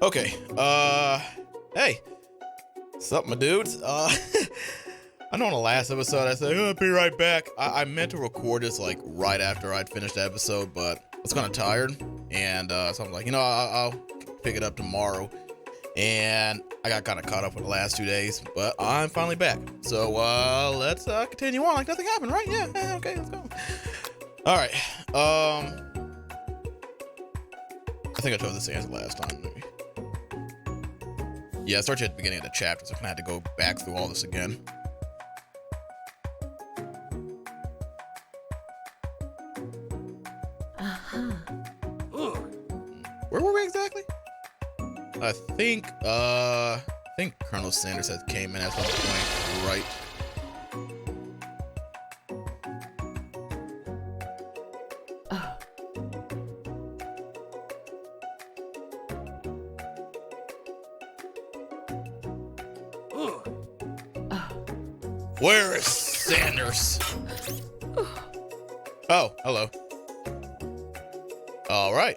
Okay, hey, what's up, my dudes? I know in the last episode I said, I'll be right back. I meant to record this, like, right after I'd finished the episode, but I was kind of tired, and, so I'm like, I'll pick it up tomorrow, and I got kind of caught up with the last 2 days, but I'm finally back. So, let's, continue on like nothing happened, right? Yeah, okay, let's go. Alright, I think I chose this answer last time, maybe. Yeah, I started at the beginning of the chapter, so I kind of had to go back through all this again. Where were we exactly? I think Colonel Sanders had came in at some point, right? Where is Sanders? Oh, hello. All right.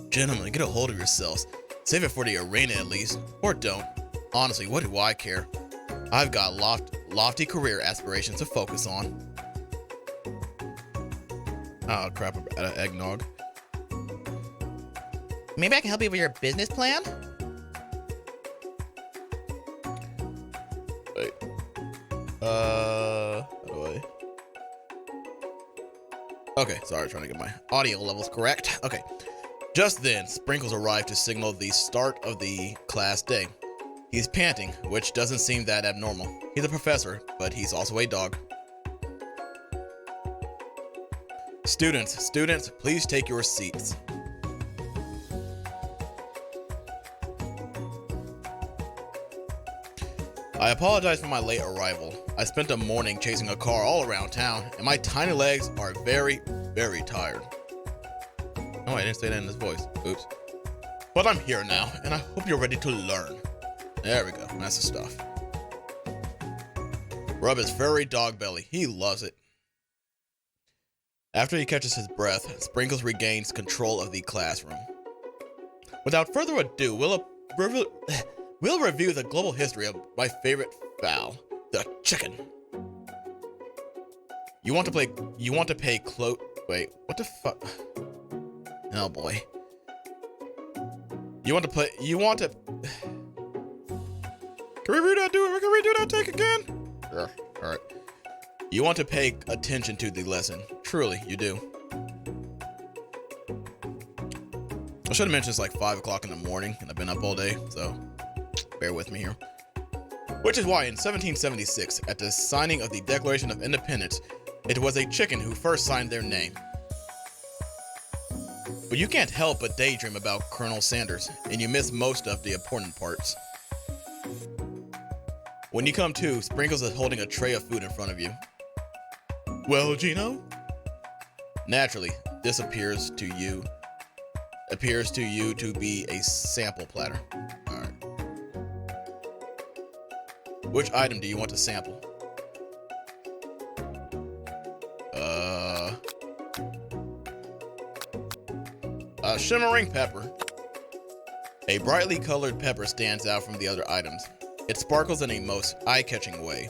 Gentlemen, get a hold of yourselves. Save it for the arena at least, or don't. Honestly, what do I care? I've got lofty career aspirations to focus on. Oh crap, I'm out of eggnog. Maybe I can help you with your business plan? Wait. How do I? Okay, sorry, trying to get my audio levels correct. Okay. Just then, Sprinkles arrived to signal the start of the class day. He's panting, which doesn't seem that abnormal. He's a professor, but he's also a dog. Students, please take your seats. I apologize for my late arrival. I spent a morning chasing a car all around town, and my tiny legs are very, very tired. Oh, I didn't say that in his voice. Oops. But I'm here now, and I hope you're ready to learn. There we go. That's the stuff. Rub his furry dog belly. He loves it. After he catches his breath, Sprinkles regains control of the classroom. Without further ado, we'll review the global history of my favorite fowl, the chicken. You want to pay wait, what the fuck? Oh boy. Can we redo that take again? Sure. Alright. You want to pay attention to the lesson. Truly, you do. I should have mentioned it's like 5 o'clock in the morning and I've been up all day, so bear with me here. Which is why in 1776, at the signing of the Declaration of Independence, it was a chicken who first signed their name. But you can't help but daydream about Colonel Sanders, and you miss most of the important parts. When you come to, Sprinkles is holding a tray of food in front of you. Well, Gino? Naturally, this appears to you to be a sample platter. Alright. Which item do you want to sample? A shimmering pepper. A brightly colored pepper stands out from the other items. It sparkles in a most eye-catching way.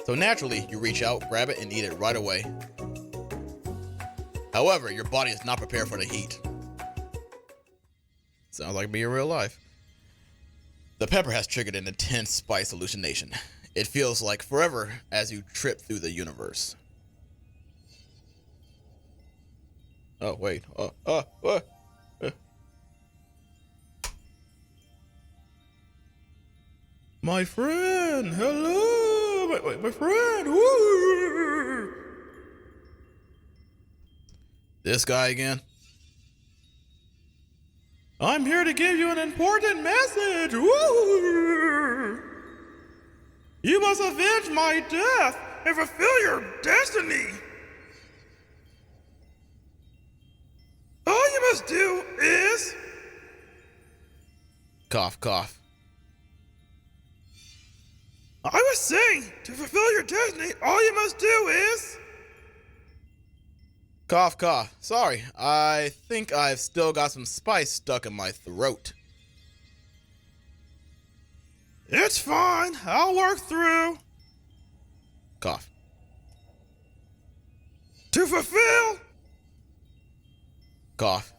So naturally, you reach out, grab it, and eat it right away. However, your body is not prepared for the heat. Sounds like me in real life. The pepper has triggered an intense spice hallucination. It feels like forever as you trip through the universe. Oh, wait. What? My friend, hello, my friend, woo! This guy again? I'm here to give you an important message, woo! You must avenge my death and fulfill your destiny. All you must do is... Cough, cough. I was saying, to fulfill your destiny, all you must do is... Cough, cough. Sorry, I think I've still got some spice stuck in my throat. It's fine. I'll work through. Cough. To fulfill. Cough.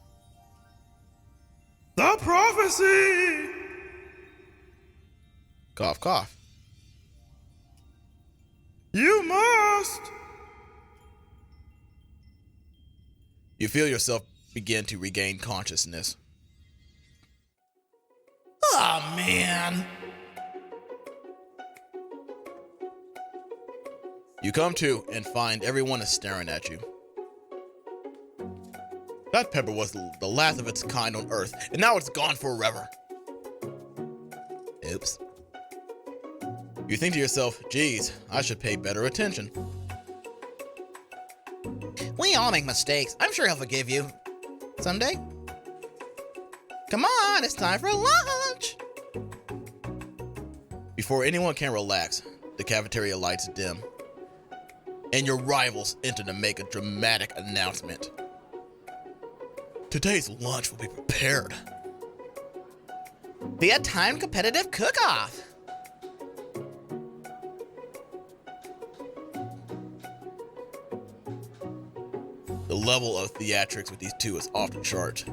The prophecy. Cough, cough. You must. You feel yourself begin to regain consciousness. Oh, man. You come to and find everyone is staring at you. That pepper was the last of its kind on Earth, and now it's gone forever. Oops. You think to yourself, geez, I should pay better attention. We all make mistakes. I'm sure he'll forgive you. Someday. Come on, it's time for lunch. Before anyone can relax, the cafeteria lights dim, and your rivals enter to make a dramatic announcement. Today's lunch will be prepared Be a timed competitive cook-off. The level of theatrics with these two is off the chart.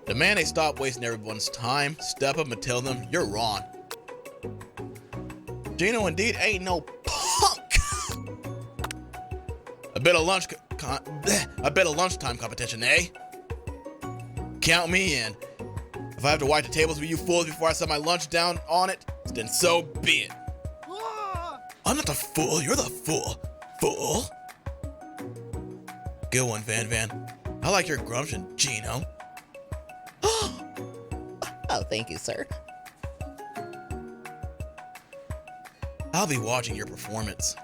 Demand they stop wasting everyone's time, step up and tell them you're wrong. Gino indeed ain't no punk. I bet a lunchtime competition, eh? Count me in. If I have to wipe the tables with you fools before I set my lunch down on it, then so be it. I'm not the fool, you're the fool. Fool. Good one, Van Van. I like your gumption, Gino. Oh, thank you, sir. I'll be watching your performance.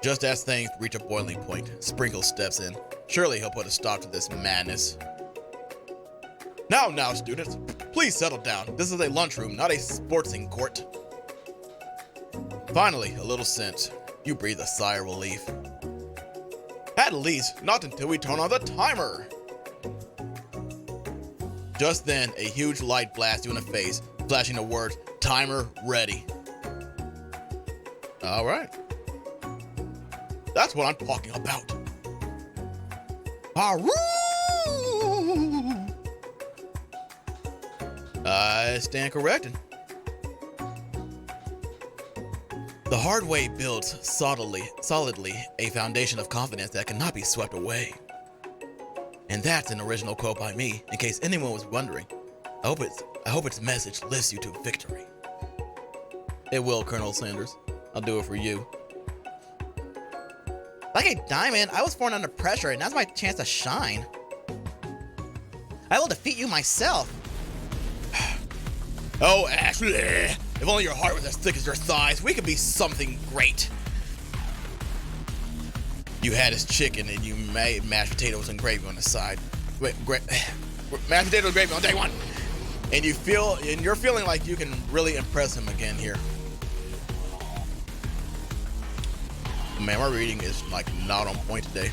Just as things reach a boiling point, Sprinkles steps in. Surely he'll put a stop to this madness. Now, students, please settle down. This is a lunchroom, not a sportsing court. Finally, a little sense. You breathe a sigh of relief. At least, not until we turn on the timer. Just then, a huge light blasts you in the face, flashing the words, "Timer ready." All right. That's what I'm talking about. Aroo! I stand corrected. The hard way builds solidly a foundation of confidence that cannot be swept away. And that's an original quote by me, in case anyone was wondering. I hope its message lifts you to victory. It will, Colonel Sanders. I'll do it for you. Like a diamond, I was born under pressure, and now's my chance to shine. I will defeat you myself. Oh, Ashley, if only your heart was as thick as your thighs, we could be something great. You had his chicken and you made mashed potatoes and gravy on the side. Mashed potatoes and gravy on day one. And you're feeling like you can really impress him again here. Man, my reading is like not on point today.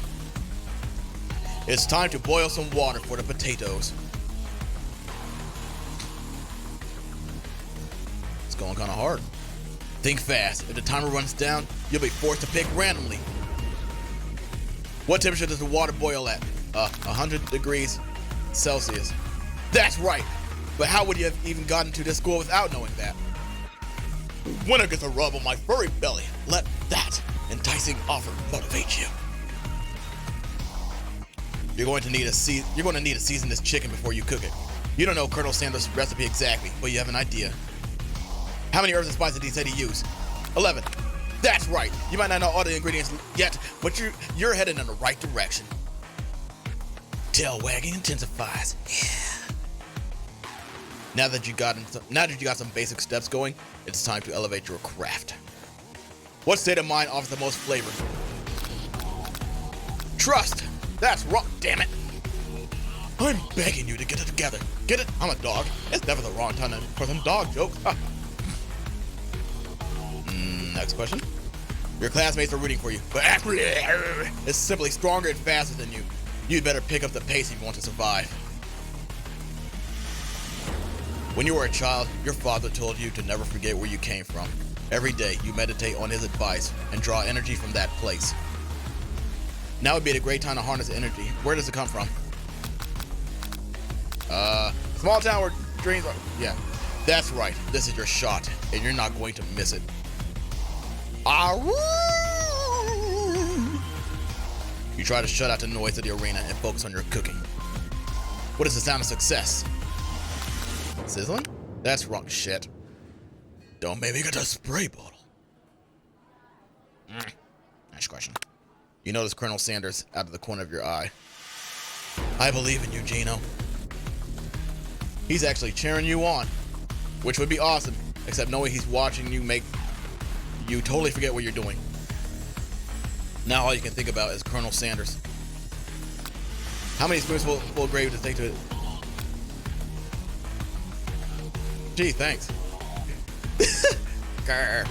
It's time to boil some water for the potatoes. It's going kind of hard. Think fast. If the timer runs down, you'll be forced to pick randomly. What temperature does the water boil at? 100 degrees Celsius. That's right. But how would you have even gotten to this score without knowing that? Winner gets a rub on my furry belly. Let that enticing offer motivate you. You're going to need to season this chicken before you cook it. You don't know Colonel Sanders' recipe exactly, but you have an idea. How many herbs and spices did he say to use? 11. That's right. You might not know all the ingredients yet, but you're headed in the right direction. Tail wagging intensifies. Yeah. Now that you got some basic steps going, it's time to elevate your craft. What state of mind offers the most flavor? Trust. That's wrong. Damn it. I'm begging you to get it together. Get it? I'm a dog. It's never the wrong time for some dog jokes. Next question. Your classmates are rooting for you, but it's simply stronger and faster than you. You'd better pick up the pace if you want to survive. When you were a child, your father told you to never forget where you came from. Every day, you meditate on his advice and draw energy from that place. Now would be a great time to harness energy. Where does it come from? Small town where dreams are... Yeah, that's right. This is your shot, and you're not going to miss it. You try to shut out the noise of the arena and focus on your cooking. What is the sound of success? Sizzling? That's wrong shit. Don't make me get a spray bottle. Nice question. You notice Colonel Sanders out of the corner of your eye. I believe in you, Gino. He's actually cheering you on, which would be awesome, except knowing he's watching you make you totally forget what you're doing. Now all you can think about is Colonel Sanders. How many spoonsful of gravy does it take to... Gee, thanks. Grr.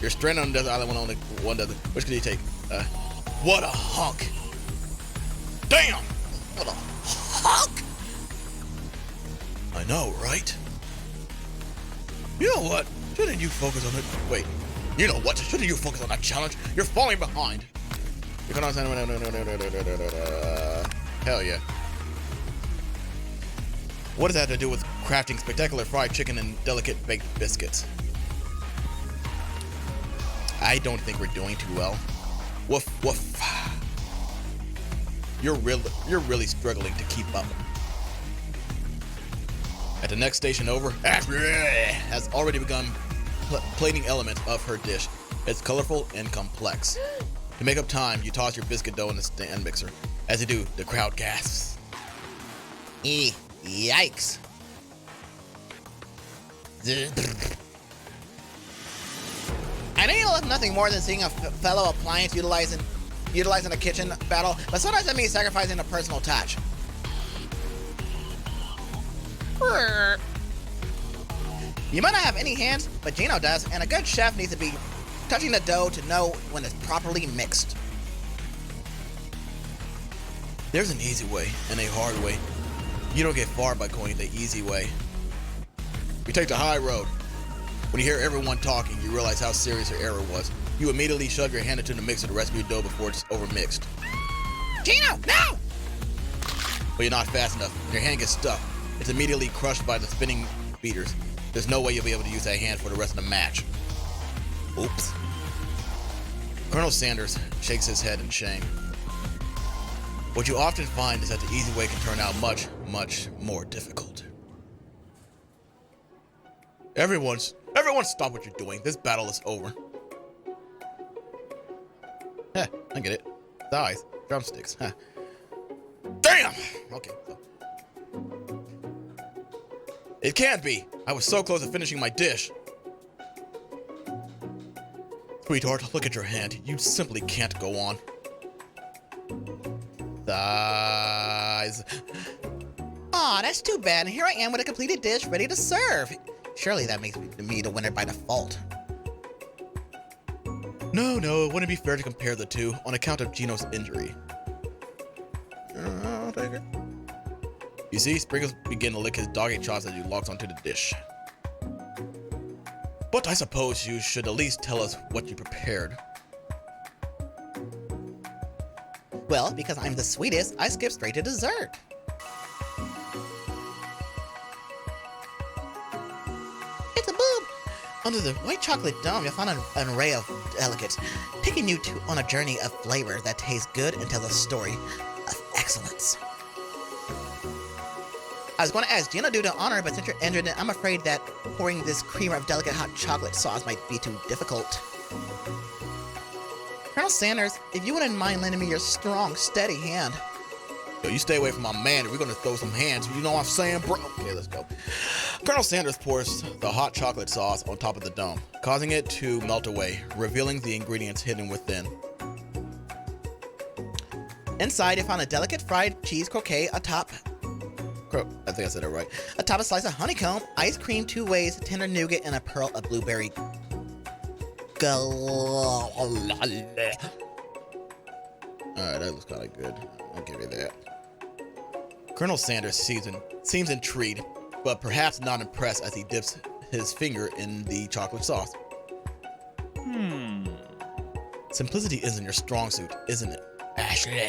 You're stranded on a desert island when only one doesn't. Which could you take? What a hunk! Damn! What a hunk! I know, right? You know what? Shouldn't you focus on it? Wait. You know what? Shouldn't you focus on that challenge? You're falling behind. You can understand. Hell yeah. What does that have to do with crafting spectacular fried chicken and delicate baked biscuits? I don't think we're doing too well. Woof woof. You're really struggling to keep up. At the next station over, has already begun plating elements of her dish. It's colorful and complex. To make up time, you toss your biscuit dough in the stand mixer. As you do, the crowd gasps. Yikes. I know you love nothing more than seeing a fellow appliance utilizing a kitchen battle, but sometimes that means sacrificing a personal touch. You might not have any hands, but Gino does, and a good chef needs to be touching the dough to know when it's properly mixed. There's an easy way and a hard way. You don't get far by going the easy way. You take the high road. When you hear everyone talking, you realize how serious your error was. You immediately shove your hand into the mixer to rescue dough before it's overmixed. Gino, no! But you're not fast enough. Your hand gets stuck. It's immediately crushed by the spinning beaters. There's no way you'll be able to use that hand for the rest of the match. Oops. Colonel Sanders shakes his head in shame. What you often find is that the easy way can turn out much, much more difficult. Everyone stop what you're doing. This battle is over. Heh, I get it. Thighs, drumsticks, huh. Damn! Okay. It can't be. I was so close to finishing my dish. Sweetheart, look at your hand. You simply can't go on. Thighs. Aw, that's too bad. And here I am with a completed dish ready to serve. Surely that makes me the winner by default. No, it wouldn't be fair to compare the two on account of Gino's injury. I'll take it. You see, Sprinkles begin to lick his doggy chops as he logs onto the dish. But I suppose you should at least tell us what you prepared. Well, because I'm the sweetest, I skip straight to dessert. It's a boob! Under the white chocolate dome, you'll find an array of delicates, taking you on a journey of flavor that tastes good and tells a story of excellence. I was going to ask Gino to do the honor, but since you're injured, I'm afraid that pouring this creamer of delicate hot chocolate sauce might be too difficult. Colonel Sanders, if you wouldn't mind lending me your strong, steady hand. Yo, you stay away from my man if we're gonna throw some hands. You know what I'm saying, bro? Okay, let's go. Colonel Sanders pours the hot chocolate sauce on top of the dome, causing it to melt away, revealing the ingredients hidden within. Inside, you find a delicate fried cheese croquette atop. I think I said it right. Atop a slice of honeycomb, ice cream 2 ways, tender nougat, and a pearl of blueberry Alright, that looks kind of good. I'll give you that. Colonel Sanders seems intrigued, but perhaps not impressed as he dips his finger in the chocolate sauce. Simplicity isn't your strong suit, isn't it, Ashley?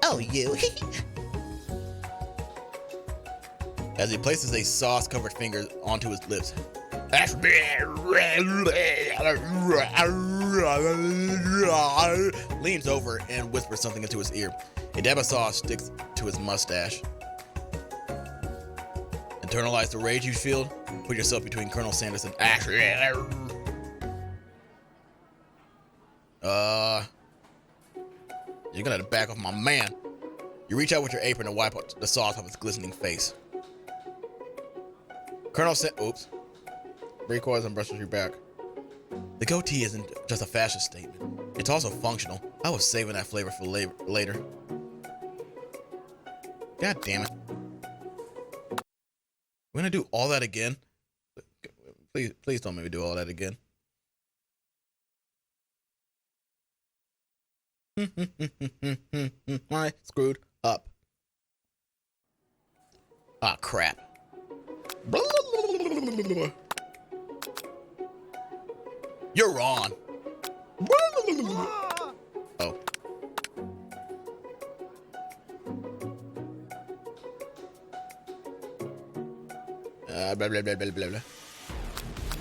Oh, you. As he places a sauce-covered finger onto his lips. Leans over and whispers something into his ear. A dab of sauce sticks to his mustache. Internalize the rage you feel. Put yourself between Colonel Sanders and Ashley. You're gonna have to back off my man. You reach out with your apron to wipe the sauce off his glistening face. Oops. Recoils and brushes your back. The goatee isn't just a fashion statement. It's also functional. I was saving that flavor for later. God damn it. We're gonna do all that again? Please don't make me do all that again. I screwed up. Ah, crap. You're on. Oh. Blah, blah, blah, blah, blah, blah.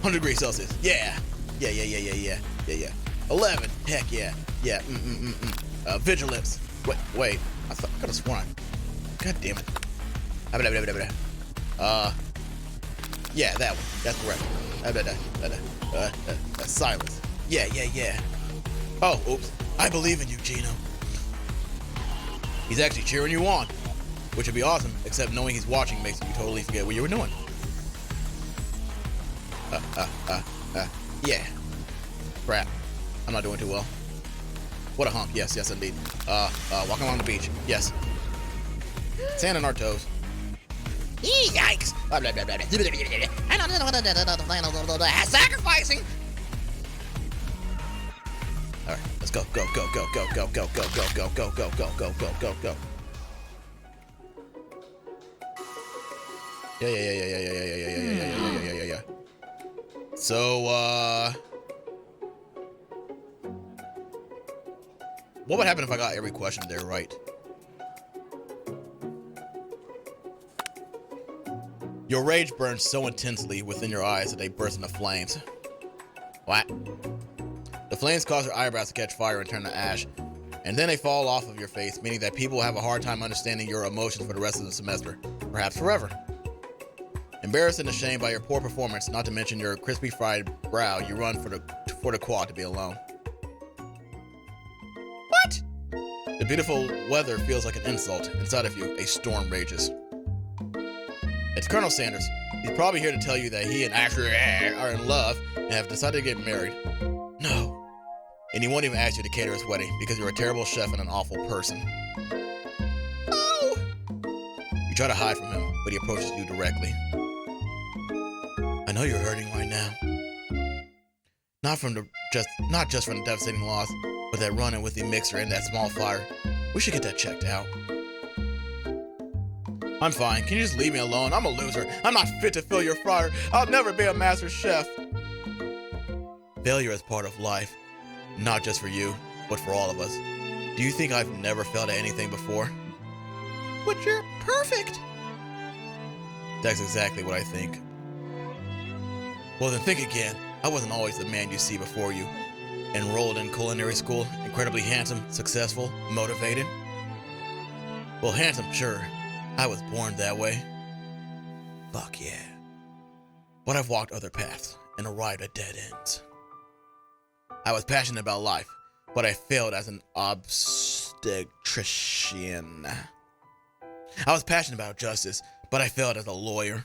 100 degrees Celsius. Yeah. Yeah. 11. Heck yeah. Yeah. Vigilance. Wait. I could have sworn. God damn it. Yeah, that one. That's correct. Silence. Yeah. Oh, oops. I believe in you, Gino. He's actually cheering you on, which would be awesome, except knowing he's watching makes you totally forget what you were doing. Yeah. Crap. I'm not doing too well. What a hump. Yes, indeed. Walking along the beach. Yes. Sand on our toes. Yikes! Sacrificing! Alright, let's go. Go. Yeah. So, what would happen if I got every question there right? Your rage burns so intensely within your eyes that they burst into flames. What? The flames cause your eyebrows to catch fire and turn to ash, and then they fall off of your face, meaning that people will have a hard time understanding your emotions for the rest of the semester, perhaps forever. Embarrassed and ashamed by your poor performance, not to mention your crispy fried brow, you run for the quad to be alone. What? The beautiful weather feels like an insult. Inside of you, a storm rages. It's Colonel Sanders. He's probably here to tell you that he and Ashley are in love and have decided to get married. No. And he won't even ask you to cater his wedding because you're a terrible chef and an awful person. No. You try to hide from him, but he approaches you directly. I know you're hurting right now. Not just from the devastating loss, but that run-in with the mixer and that small fire. We should get that checked out. I'm fine. Can you just leave me alone? I'm a loser. I'm not fit to fill your fryer. I'll never be a master chef. Failure is part of life. Not just for you, but for all of us. Do you think I've never failed at anything before? But you're perfect. That's exactly what I think. Well, then think again. I wasn't always the man you see before you. Enrolled in culinary school, incredibly handsome, successful, motivated. Well, handsome, sure. I was born that way. Fuck yeah. But I've walked other paths and arrived at dead ends. I was passionate about life, but I failed as an obstetrician. I was passionate about justice, but I failed as a lawyer.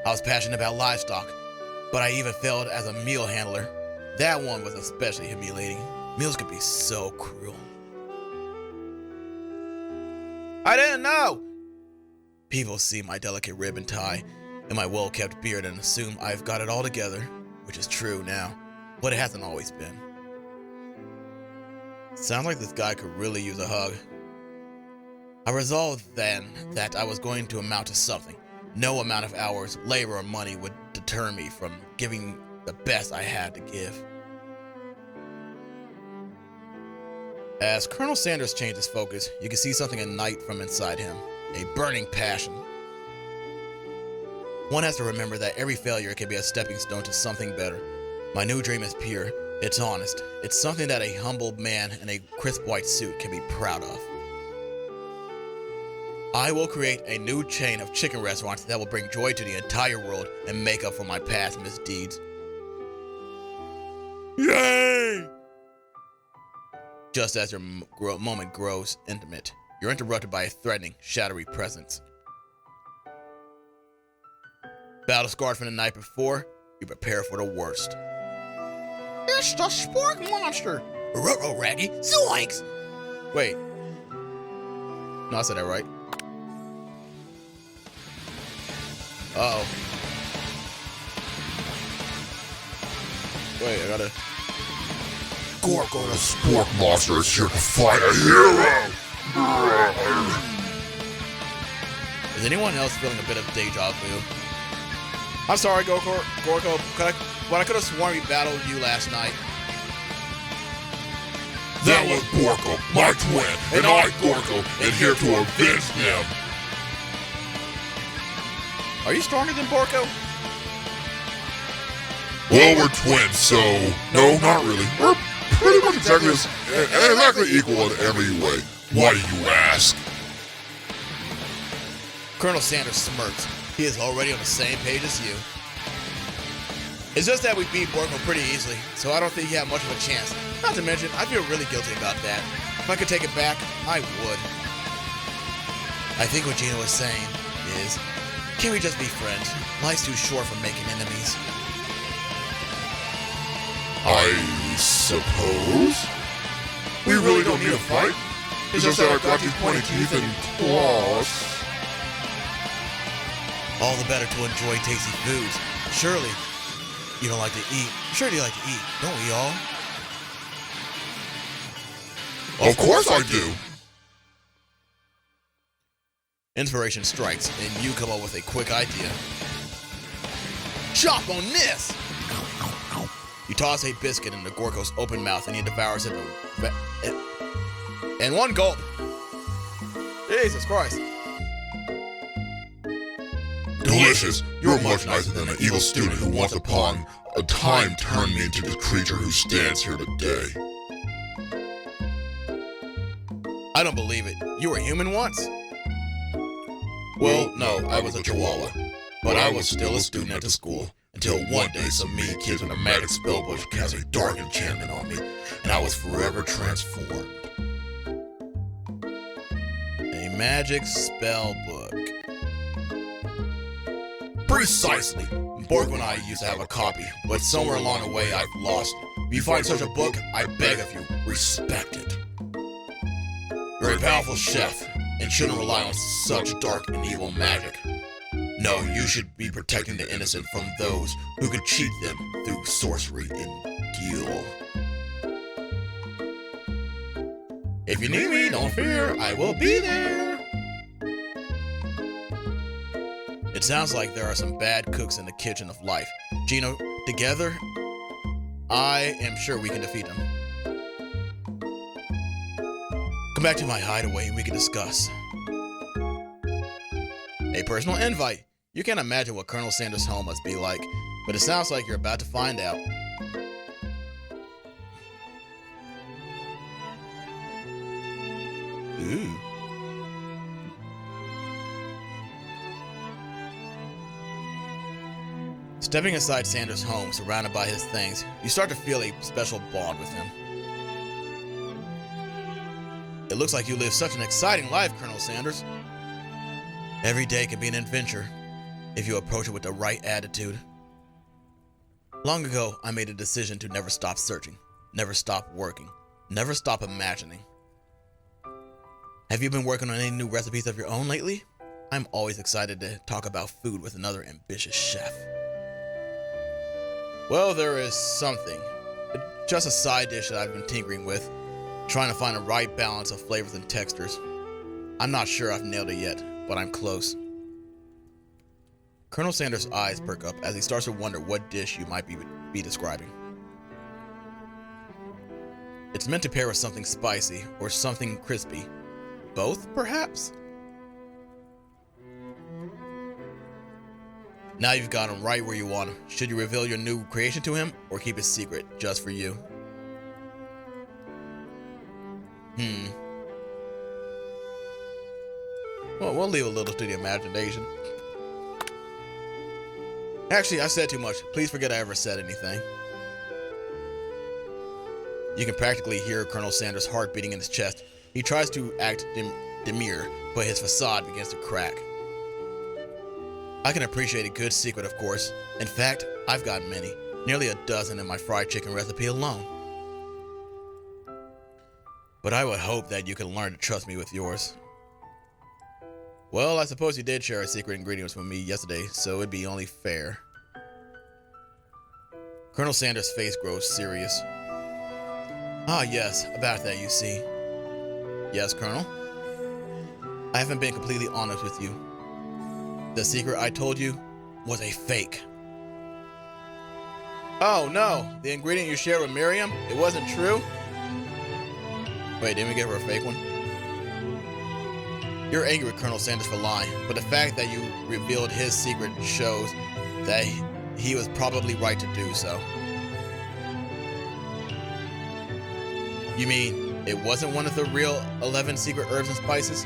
I was passionate about livestock, but I even failed as a meal handler. That one was especially humiliating. Meals could be so cruel. I didn't know. People see my delicate rib and tie in my well-kept beard and assume I've got it all together, which is true now, but it hasn't always been. Sounds like this guy could really use a hug. I resolved then that I was going to amount to something. No amount of hours, labor, or money would deter me from giving the best I had to give. As Colonel Sanders changed his focus, you could see something ignite from inside him, a burning passion. One has to remember that every failure can be a stepping stone to something better. My new dream is pure, it's honest, it's something that a humble man in a crisp white suit can be proud of. I will create a new chain of chicken restaurants that will bring joy to the entire world and make up for my past misdeeds. Yay! Just as your moment grows intimate, you're interrupted by a threatening, shadowy presence. Battle scarred from the night before, you prepare for the worst. It's the Spork Monster! Ruh-roh, Raggy! Zoinks! Wait. No, I said that right. Uh-oh. Wait, I gotta... Gorko the Spork Monster is here to fight a hero! Is anyone else feeling a bit of deja vu? I'm sorry, Gorko, but I could have sworn we battled you last night. That was Gorko, my twin, and I, Gorko, am here to avenge them! Are you stronger than Borko? Well, we're twins, so... No, not really. We're pretty much exactly equal in every way. Why do you ask? Colonel Sanders smirks. He is already on the same page as you. It's just that we beat Borko pretty easily, so I don't think you have much of a chance. Not to mention, I feel really guilty about that. If I could take it back, I would. I think what Gino was saying is, can we just be friends? Life's too short for making enemies. I suppose? We really don't need a fight. It's just that I've got these pointy teeth and claws. All the better to enjoy tasty foods. Surely, you don't like to eat. Surely you like to eat, don't we all? Of course I do. Inspiration strikes, and you come up with a quick idea. Chop on this! You toss a biscuit into Gorko's open mouth, and he devours it in one gulp. Jesus Christ. Delicious. You're much nicer than an evil student who once upon a time turned me into the creature who stands here today. I don't believe it. You were human once? Well, no, I was a chihuahua. But I was still a student at the school. Until one day some mean kids with a magic spell book cast a dark enchantment on me, and I was forever transformed. A magic spell book. Precisely. Borko and I used to have a copy, but somewhere along the way I've lost it. If you find such a book, I beg of you, respect it. You're a powerful chef, and shouldn't rely on such dark and evil magic. No, you should be protecting the innocent from those who could cheat them through sorcery and guile. If you need me, don't fear, I will be there. It sounds like there are some bad cooks in the kitchen of life. Gino, together, I am sure we can defeat them. Come back to my hideaway and we can discuss. A personal invite. You can't imagine what Colonel Sanders' home must be like, but it sounds like you're about to find out. Ooh. Stepping inside Sanders' home, surrounded by his things, you start to feel a special bond with him. It looks like you live such an exciting life, Colonel Sanders. Every day can be an adventure if you approach it with the right attitude. Long ago, I made a decision to never stop searching, never stop working, never stop imagining. Have you been working on any new recipes of your own lately? I'm always excited to talk about food with another ambitious chef. Well, there is something, just a side dish that I've been tinkering with, trying to find a right balance of flavors and textures. I'm not sure I've nailed it yet, but I'm close. Colonel Sanders' eyes perk up as he starts to wonder what dish you might be describing. It's meant to pair with something spicy or something crispy. Both, perhaps? Now you've got him right where you want him. Should you reveal your new creation to him or keep it secret just for you? Well, we'll leave a little to the imagination. Actually, I said too much. Please forget I ever said anything. You can practically hear Colonel Sanders' heart beating in his chest. He tries to act demure, but his facade begins to crack. I can appreciate a good secret, of course. In fact, I've got many, nearly a dozen in my fried chicken recipe alone. But I would hope that you can learn to trust me with yours. Well, I suppose you did share a secret ingredients with me yesterday, so it'd be only fair. Colonel Sanders' face grows serious. Ah, yes, about that, you see. Yes, Colonel? I haven't been completely honest with you. The secret I told you was a fake. Oh, no. The ingredient you shared with Miriam? It wasn't true? Wait, didn't we give her a fake one? You're angry with Colonel Sanders for lying, but the fact that you revealed his secret shows that he was probably right to do so. You mean it wasn't one of the real 11 secret herbs and spices?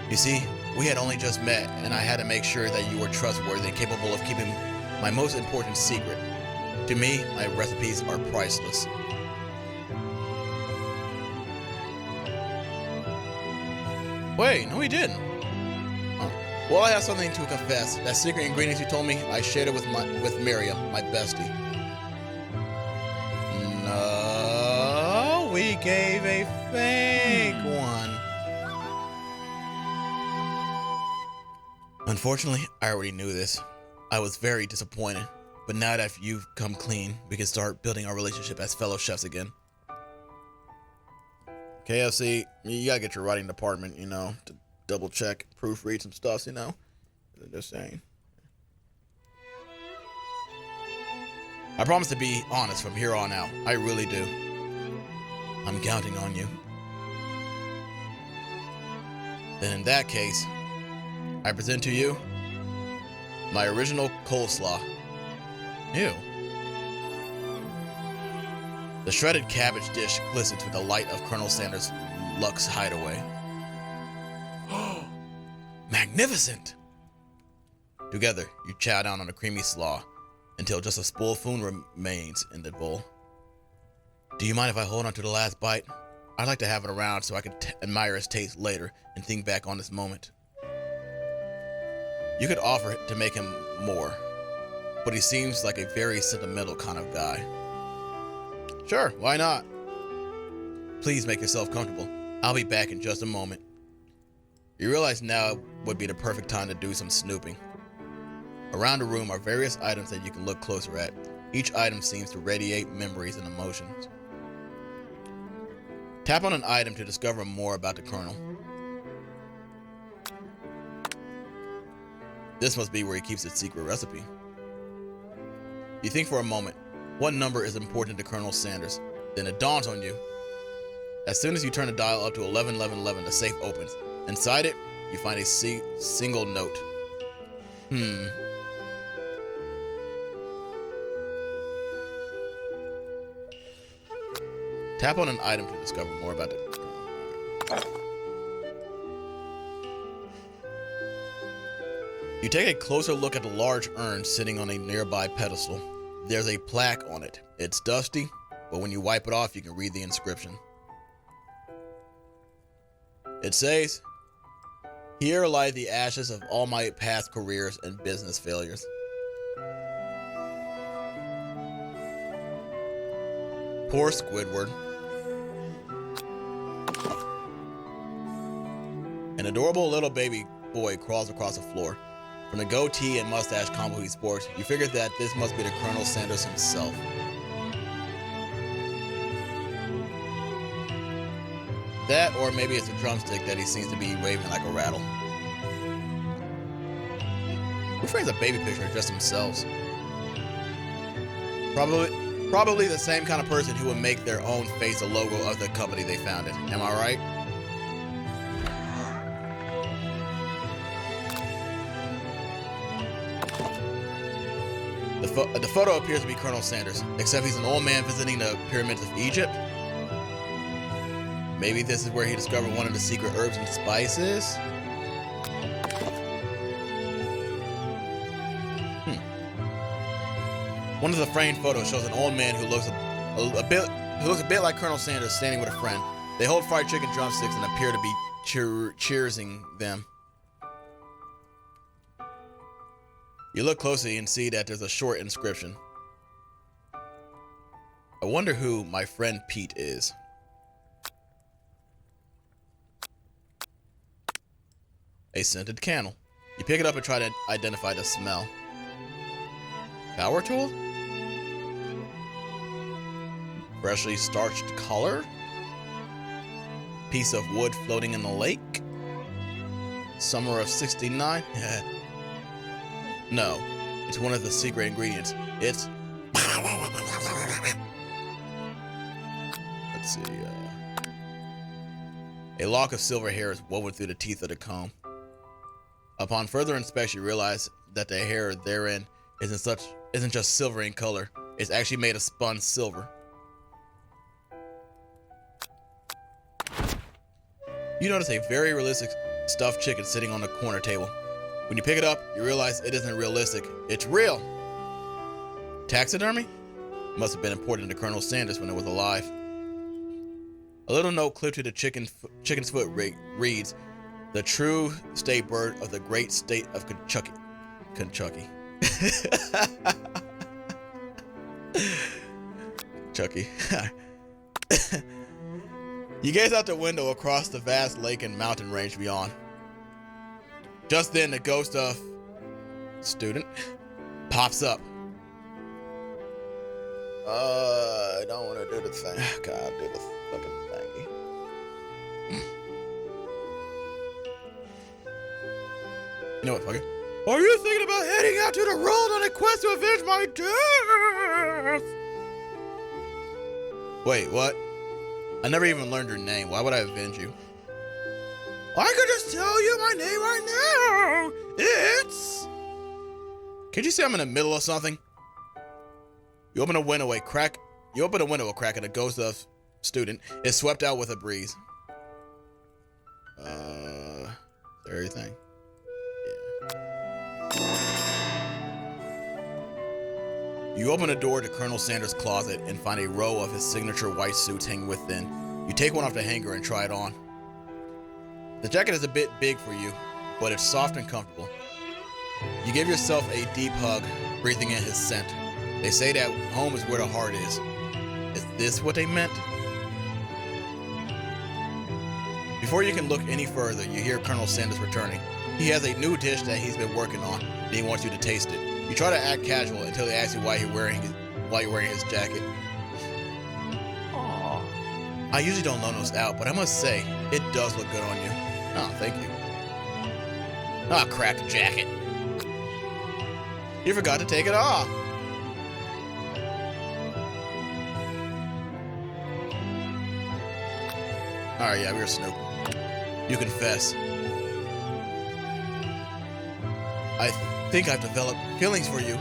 You see, we had only just met, and I had to make sure that you were trustworthy and capable of keeping my most important secret. To me, my recipes are priceless. Wait, no he didn't. Oh. Well, I have something to confess. That secret ingredients you told me, I shared it with Miriam, my bestie. No, we gave a fake one. Unfortunately, I already knew this. I was very disappointed, but now that you've come clean, we can start building our relationship as fellow chefs again. KFC, you gotta get your writing department, to double check, proofread some stuff, Just saying. I promise to be honest from here on out. I really do. I'm counting on you. Then in that case, I present to you my original coleslaw. Ew. The shredded cabbage dish glistens with the light of Colonel Sanders' Lux hideaway. Oh, magnificent! Together, you chow down on the creamy slaw until just a spoonful remains in the bowl. Do you mind if I hold on to the last bite? I'd like to have it around so I can admire its taste later and think back on this moment. You could offer to make him more, but he seems like a very sentimental kind of guy. Sure, why not? Please make yourself comfortable. I'll be back in just a moment. You realize now would be the perfect time to do some snooping. Around the room are various items that you can look closer at. Each item seems to radiate memories and emotions. Tap on an item to discover more about the Colonel. This must be where he keeps his secret recipe. You think for a moment, what number is important to Colonel Sanders? Then it dawns on you. As soon as you turn the dial up to 111111, the safe opens. Inside it, you find a single note. Tap on an item to discover more about it. You take a closer look at the large urn sitting on a nearby pedestal. There's a plaque on it. It's dusty, but when you wipe it off, you can read the inscription. It says, "Here lie the ashes of all my past careers and business failures." Poor Squidward. An adorable little baby boy crawls across the floor. From the goatee and mustache combo he sports, you figure that this must be the Colonel Sanders himself. That, or maybe it's a drumstick that he seems to be waving like a rattle. Who frames a baby picture of just themselves? Probably the same kind of person who would make their own face a logo of the company they founded. Am I right? The photo appears to be Colonel Sanders, except he's an old man visiting the pyramids of Egypt. Maybe this is where he discovered one of the secret herbs and spices. One of the framed photos shows an old man who looks a bit like Colonel Sanders standing with a friend. They hold fried chicken drumsticks and appear to be cheersing them. You look closely and see that there's a short inscription. I wonder who my friend Pete is. A scented candle. You pick it up and try to identify the smell. Power tool? Freshly starched color? Piece of wood floating in the lake? Summer of '69? No, it's one of the secret ingredients. It's... Let's see, a lock of silver hair is woven through the teeth of the comb. Upon further inspection, you realize that the hair therein isn't just silver in color. It's actually made of spun silver. You notice a very realistic stuffed chicken sitting on the corner table. When you pick it up, you realize it isn't realistic. It's real. Taxidermy? Must have been important to Colonel Sanders when it was alive. A little note clipped to the chicken's foot reads, "The true state bird of the great state of Kentucky." Chucky. You gaze out the window across the vast lake and mountain range beyond. Just then, the ghost of student pops up. I don't want to do the thing. God, do the fucking thingy. You know what, fuck it. Are you thinking about heading out to the world on a quest to avenge my death? Wait, what? I never even learned your name. Why would I avenge you? I could just tell you my name right now. It's... Can't you see I'm in the middle of something? You open a window a crack and a ghost of student is swept out with a breeze. Everything. Yeah. You open a door to Colonel Sanders' closet and find a row of his signature white suits hanging within. You take one off the hanger and try it on. The jacket is a bit big for you, but it's soft and comfortable. You give yourself a deep hug, breathing in his scent. They say that home is where the heart is. Is this what they meant? Before you can look any further, you hear Colonel Sanders returning. He has a new dish that he's been working on, and he wants you to taste it. You try to act casual until he asks you why you're wearing his jacket. Aww. I usually don't loan those out, but I must say, it does look good on you. Oh, thank you. Oh, crap, the jacket. You forgot to take it off. Alright, yeah, we were snooping. You confess. I think I've developed feelings for you.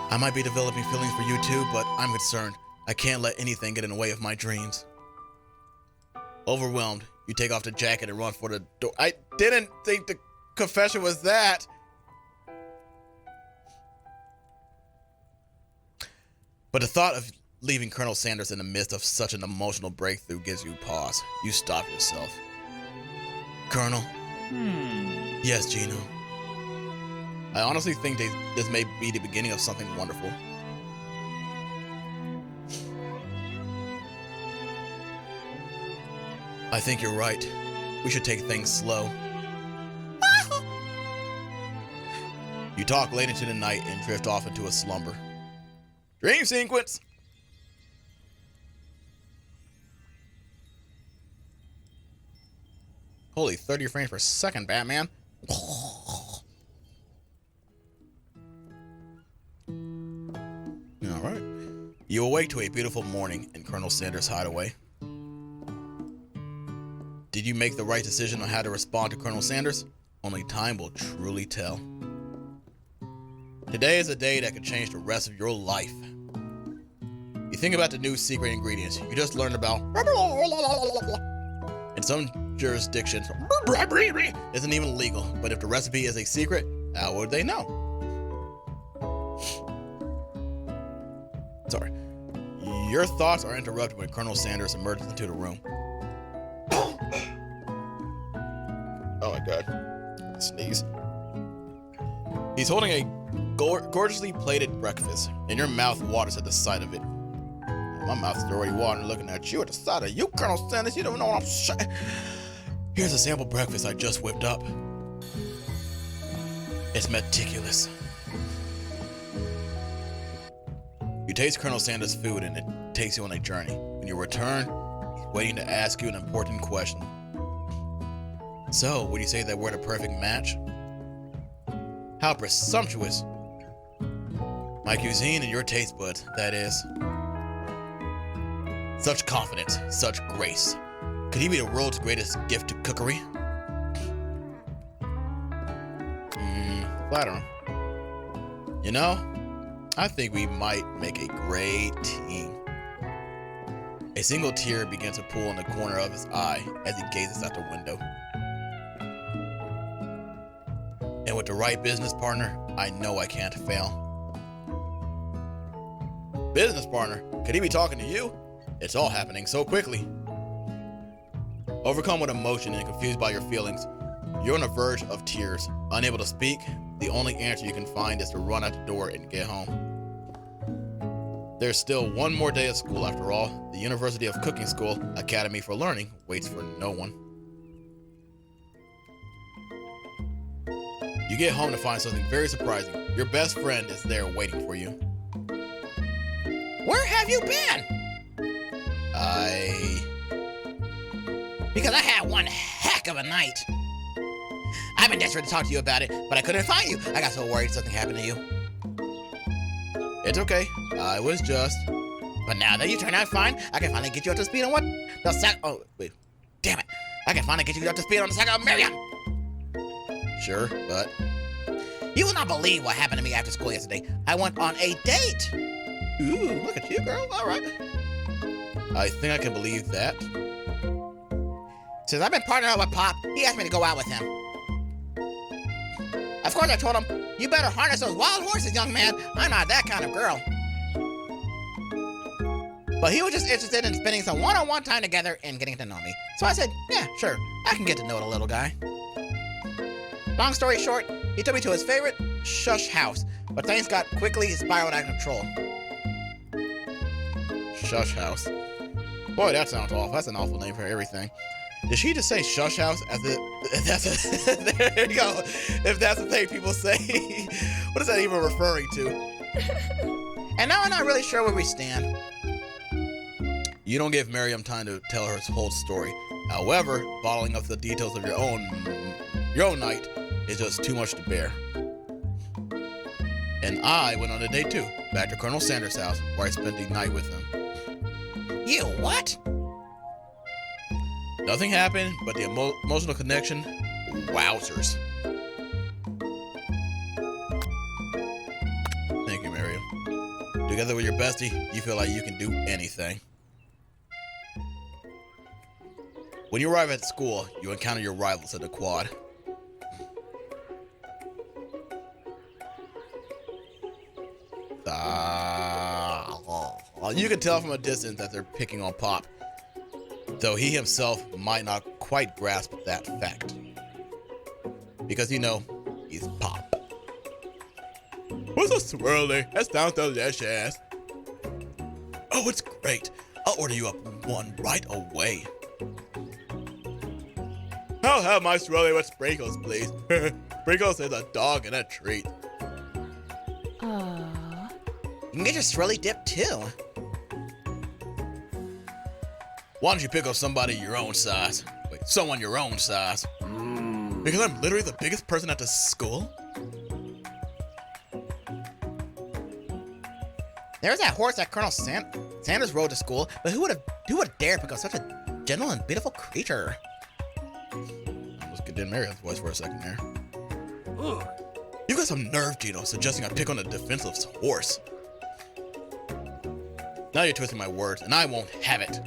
I might be developing feelings for you too, but I'm concerned. I can't let anything get in the way of my dreams. Overwhelmed, you take off the jacket and run for the door. I didn't think the confession was that. But the thought of leaving Colonel Sanders in the midst of such an emotional breakthrough gives you pause. You stop yourself. Colonel? Yes, Gino. I honestly think this may be the beginning of something wonderful. I think you're right. We should take things slow. You talk late into the night and drift off into a slumber. Dream sequence! Holy, 30 frames per second, Batman. Alright. You awake to a beautiful morning in Colonel Sanders' hideaway. Did you make the right decision on how to respond to Colonel Sanders? Only time will truly tell. Today is a day that could change the rest of your life. You think about the new secret ingredients you just learned about. In some jurisdictions, isn't even legal, but if the recipe is a secret, how would they know? Sorry. Your thoughts are interrupted when Colonel Sanders emerges into the room. Oh my god. Sneeze. He's holding a gorgeously plated breakfast, and your mouth waters at the sight of it. My mouth's already watering looking at you at the sight of you, Colonel Sanders. You don't know what I'm saying. Here's a sample breakfast I just whipped up. It's meticulous. You taste Colonel Sanders' food and it takes you on a journey. When you return, he's waiting to ask you an important question. So, would you say that we're the perfect match? How presumptuous. My cuisine and your taste buds, that is. Such confidence, such grace. Could he be the world's greatest gift to cookery? Flattering. You know, I think we might make a great team. A single tear begins to pool in the corner of his eye as he gazes out the window. And with the right business partner, I know I can't fail. Business partner? Could he be talking to you? It's all happening so quickly. Overcome with emotion and confused by your feelings, you're on the verge of tears. Unable to speak, the only answer you can find is to run out the door and get home. There's still one more day of school after all. The University of Cooking School Academy for Learning waits for no one. You get home to find something very surprising. Your best friend is there waiting for you. Where have you been? Because I had one heck of a night. I've been desperate to talk to you about it, but I couldn't find you. I got so worried something happened to you. It's okay. I was just... But now that you turned out fine, I can finally get you up to speed on what? Oh, wait. Damn it. I can finally get you up to speed on the saga of Miriam. Sure, but... You will not believe what happened to me after school yesterday. I went on a date. Ooh, look at you, girl. All right. I think I can believe that. Since I've been partnering up with Pop, he asked me to go out with him. Of course, I told him, you better harness those wild horses, young man. I'm not that kind of girl. But he was just interested in spending some one-on-one time together and getting to know me. So I said, yeah, sure, I can get to know the little guy. Long story short, he took me to his favorite shush house, but things got quickly spiraled out of control. Shush house. Boy, that sounds awful. That's an awful name for everything. Did she just say shush house? There you go. If that's the thing people say, what is that even referring to? And now I'm not really sure where we stand. You don't give Miriam time to tell her whole story. However, bottling up the details of your own night is just too much to bear. And I went on a date too, back to Colonel Sanders' house, where I spent the night with him. You what? Nothing happened, but the emotional connection, wowzers. Thank you, Miriam. Together with your bestie, you feel like you can do anything. When you arrive at school, you encounter your rivals in the quad. You can tell from a distance that they're picking on Pop, though he himself might not quite grasp that fact. Because, you know, he's Pop. What's a swirly? That sounds delicious. Oh, it's great. I'll order you up one right away. have my swirly with sprinkles, please. Sprinkles is a dog and a treat. You can get your swirly dip too. Why don't you pick up somebody your own size? Wait, someone your own size. Because I'm literally the biggest person at the school? There's that horse that Colonel Sanders rode to school, but who would have dared pick up such a gentle and beautiful creature? I almost didn't marry his voice for a second there. You got some nerve, Gino, suggesting I pick on a defenseless horse. Now you're twisting my words, and I won't have it.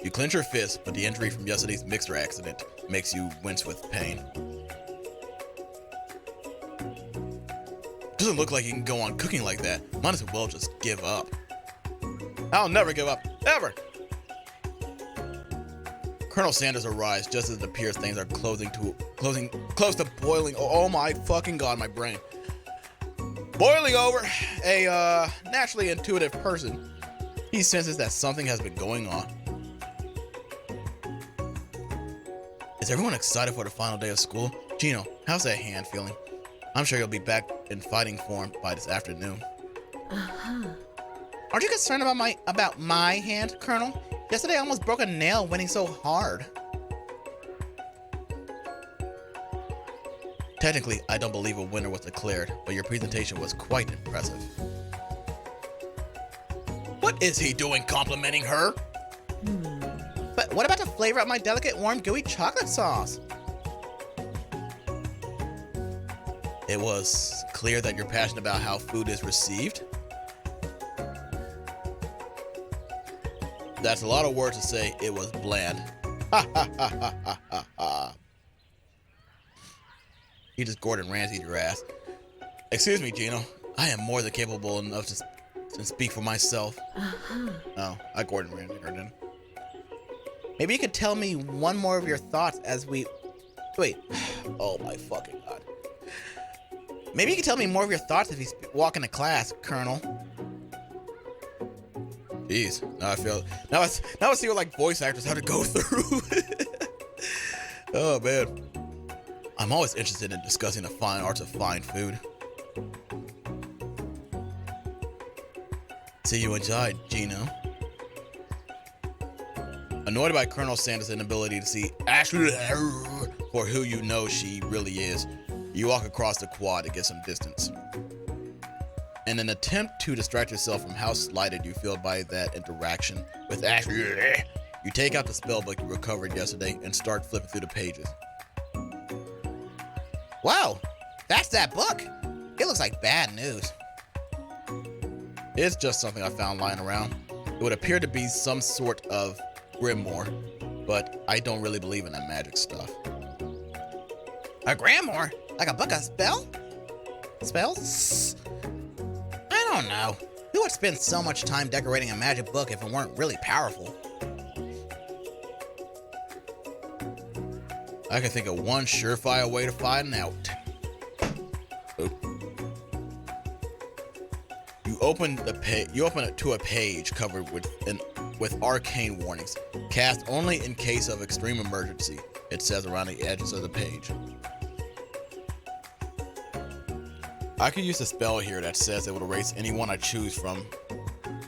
You clench your fist, but the injury from yesterday's mixer accident makes you wince with pain. Doesn't look like you can go on cooking like that. Might as well just give up. I'll never give up, ever! Colonel Sanders arrives just as it appears things are close to boiling. Oh my fucking god, my brain. Boiling over. A naturally intuitive person, he senses that something has been going on. Is everyone excited for the final day of school? Gino, how's that hand feeling? I'm sure you'll be back in fighting form by this afternoon. Aren't you concerned about my hand, Colonel? Yesterday I almost broke a nail winning so hard. Technically, I don't believe a winner was declared, but your presentation was quite impressive. What is he doing complimenting her? But what about the flavor of my delicate, warm, gooey chocolate sauce? It was clear that you're passionate about how food is received. That's a lot of words to say it was bland. Ha ha ha ha ha ha ha. You just Gordon Ramsay'd your ass. Excuse me, Gino. I am more than capable enough to speak for myself. Oh, I Gordon Ramsay'd her then. Maybe you could tell me one more of your thoughts as we... Wait. Oh my fucking god. Maybe you could tell me more of your thoughts as we walk into class, Colonel. Jeez. Now I see what like voice actors have to go through. Oh man. I'm always interested in discussing the fine arts of fine food. See you inside, Gino. Annoyed by Colonel Sanders' inability to see Ashley for who you know she really is, you walk across the quad to get some distance. In an attempt to distract yourself from how slighted you feel by that interaction with Ashley, you take out the spellbook you recovered yesterday and start flipping through the pages. Wow, that's that book. It looks like bad news. It's just something I found lying around. It would appear to be some sort of grimoire, but I don't really believe in that magic stuff. A grimoire? Like a book of spells? I don't know. Who would spend so much time decorating a magic book if it weren't really powerful? I can think of one surefire way to find out. You open it to a page covered with arcane warnings. Cast only in case of extreme emergency, it says around the edges of the page. I could use a spell here that says it will erase anyone I choose from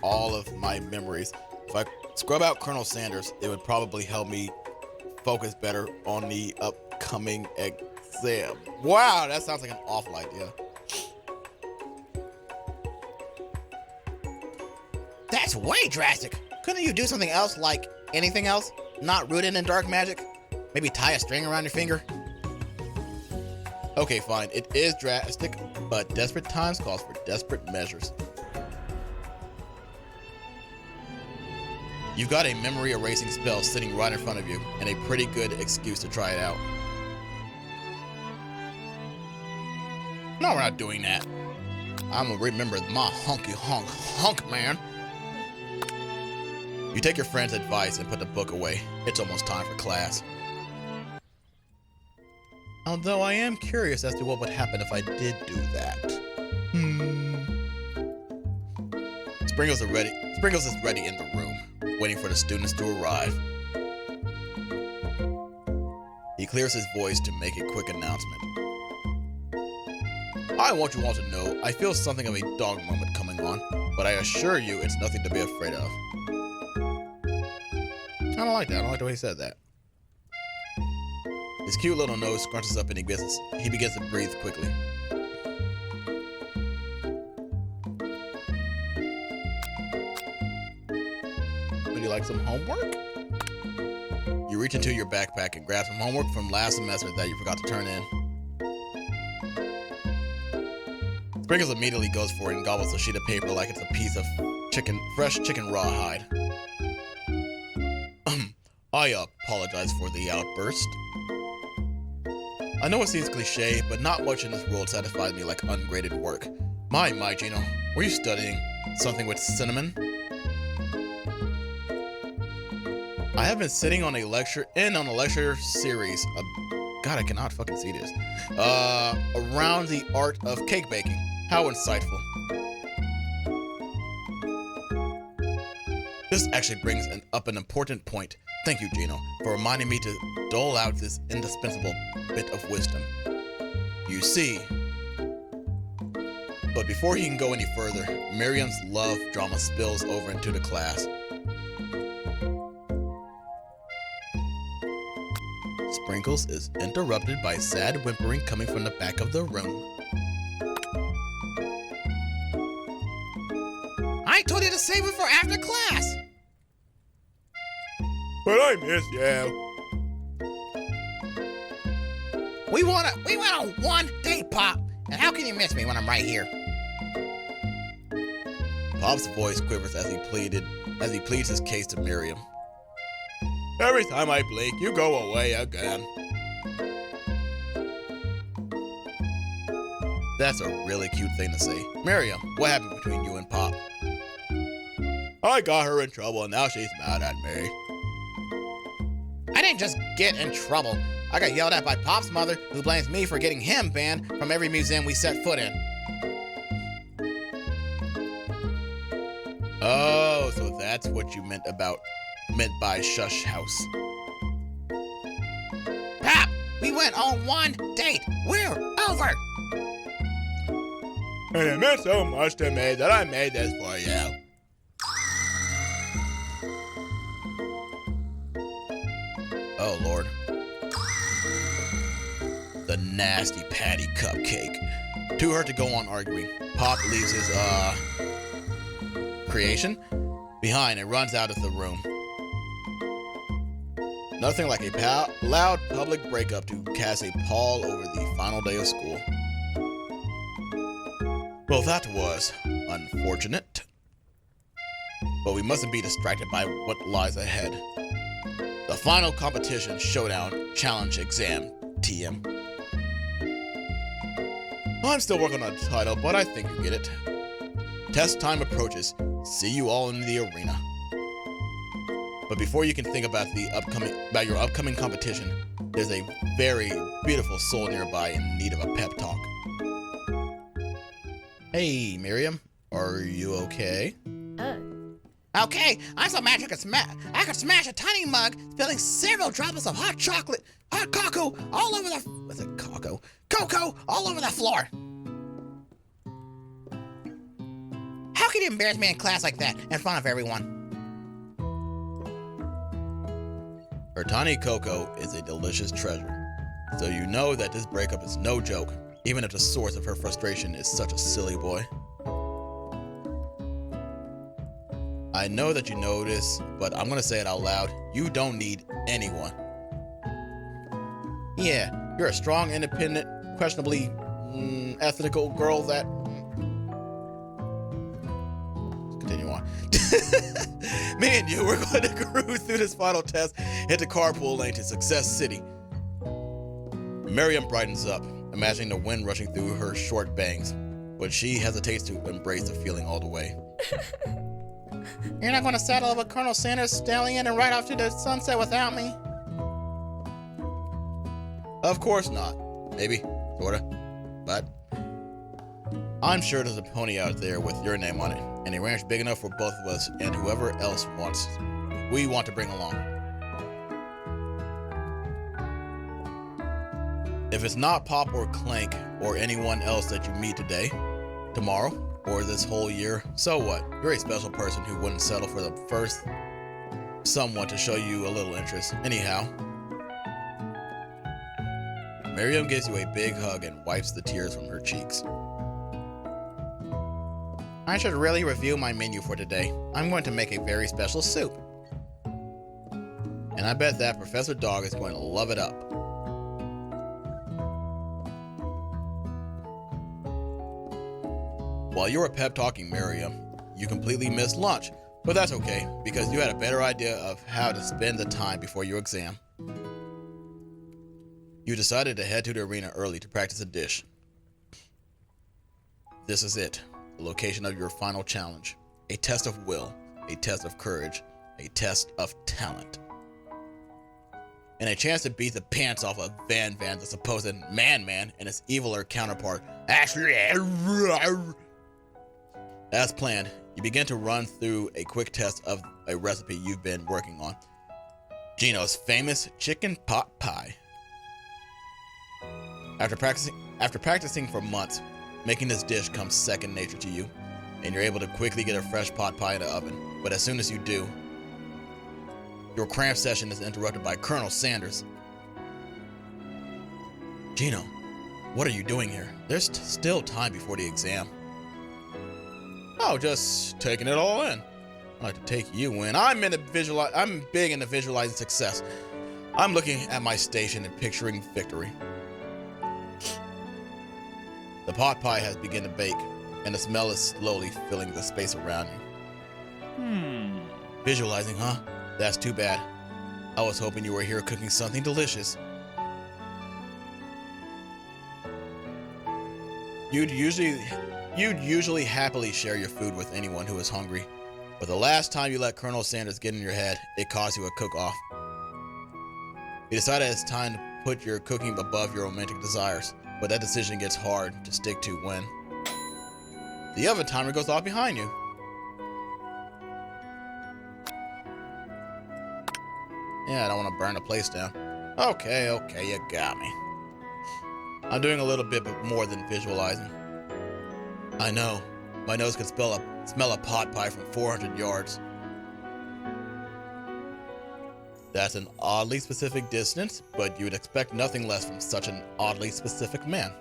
all of my memories. If I scrub out Colonel Sanders, it would probably help me focus better on the upcoming exam. Wow, that sounds like an awful idea. That's way drastic. Couldn't you do something else, like anything else? Not rooted in dark magic? Maybe tie a string around your finger? Okay, fine. It is drastic, but desperate times calls for desperate measures. You've got a memory erasing spell sitting right in front of you, and a pretty good excuse to try it out. No, we're not doing that. I'm gonna remember my hunk, man. You take your friend's advice and put the book away. It's almost time for class. Although I am curious as to what would happen if I did do that. Sprinkles is ready in the room, waiting for the students to arrive. He clears his voice to make a quick announcement. I want you all to know I feel something of a dog moment coming on, but I assure you it's nothing to be afraid of. I don't like that. I don't like the way he said that. His cute little nose scrunches up and he begins to breathe quickly. Would you like some homework? You reach into your backpack and grab some homework from last semester that you forgot to turn in. Sprinkles immediately goes for it and gobbles a sheet of paper like it's a piece of fresh chicken rawhide. I apologize for the outburst. I know it seems cliche, but not much in this world satisfies me like ungraded work. My, Gino, were you studying something with cinnamon? I have been sitting on a lecture series. God, I cannot fucking see this. Around the art of cake baking. How insightful. This actually brings up an important point. Thank you, Gino, for reminding me to dole out this indispensable bit of wisdom. You see, but before he can go any further, Miriam's love drama spills over into the class. Sprinkles is interrupted by sad whimpering coming from the back of the room. I told you to save it for after class. But I miss you. We went on one date, Pop. And how can you miss me when I'm right here? Pop's voice quivers as he pleads his case to Miriam. Every time I blink, you go away again. That's a really cute thing to say. Miriam, what happened between you and Pop? I got her in trouble and now she's mad at me. I didn't just get in trouble. I got yelled at by Pop's mother, who blames me for getting him banned from every museum we set foot in. Oh, so that's what you meant by Shush House. Pop, we went on one date. We're over. And it meant so much to me that I made this for you. Oh, Lord. The nasty patty cupcake. Too hurt to go on arguing. Pop leaves his, creation behind and runs out of the room. Nothing like a loud public breakup to cast a pall over the final day of school. Well, that was unfortunate. But we mustn't be distracted by what lies ahead. The final competition, showdown, challenge, exam, TM. I'm still working on the title, but I think you get it. Test time approaches. See you all in the arena. But before you can think about your upcoming competition, there's a very beautiful soul nearby in need of a pep talk. Hey, Miriam, are you okay? Okay, I'm so magic I could smash a tiny mug, spilling several droplets of hot cocoa all over the cocoa all over the floor. How can you embarrass me in class like that in front of everyone? Her tiny cocoa is a delicious treasure, so you know that this breakup is no joke, even if the source of her frustration is such a silly boy. I know that you know this, but I'm gonna say it out loud. You don't need anyone. Yeah, you're a strong, independent, questionably ethical girl that... Let's continue on. Me and you, we're going to cruise through this final test, hit the carpool lane to Success City. Miriam brightens up, imagining the wind rushing through her short bangs, but she hesitates to embrace the feeling all the way. You're not going to saddle up with Colonel Sanders' stallion and ride off to the sunset without me? Of course not. Maybe, sorta, but I'm sure there's a pony out there with your name on it, and a ranch big enough for both of us and whoever else wants we want to bring along. If it's not Pop or Clank or anyone else that you meet today, tomorrow, or this whole year, so what? You're a special person who wouldn't settle for the first someone to show you a little interest. Anyhow, Miriam gives you a big hug and wipes the tears from her cheeks. I should really review my menu for today. I'm going to make a very special soup. And I bet that Professor Dog is going to love it up. While you were pep talking Miriam, you completely missed lunch, but that's okay because you had a better idea of how to spend the time before your exam. You decided to head to the arena early to practice a dish. This is it, the location of your final challenge. A test of will, a test of courage, a test of talent. And a chance to beat the pants off of Van, the supposed man, and his eviler counterpart. As planned, you begin to run through a quick test of a recipe you've been working on. Gino's famous chicken pot pie. After practicing for months, making this dish comes second nature to you, and you're able to quickly get a fresh pot pie in the oven. But as soon as you do, your cram session is interrupted by Colonel Sanders. Gino, what are you doing here? There's still time before the exam. Oh, just taking it all in. I'd like to take you in. I'm big into visualizing success. I'm looking at my station and picturing victory. The pot pie has begun to bake, and the smell is slowly filling the space around you. Visualizing, huh? That's too bad. I was hoping you were here cooking something delicious. You'd usually happily share your food with anyone who is hungry, but the last time you let Colonel Sanders get in your head, it caused you a cook-off. You decided it's time to put your cooking above your romantic desires, but that decision gets hard to stick to when the oven timer goes off behind you. Yeah, I don't want to burn the place down. Okay, you got me. I'm doing a little bit more than visualizing. I know, my nose can smell a pot pie from 400 yards. That's an oddly specific distance, but you would expect nothing less from such an oddly specific man.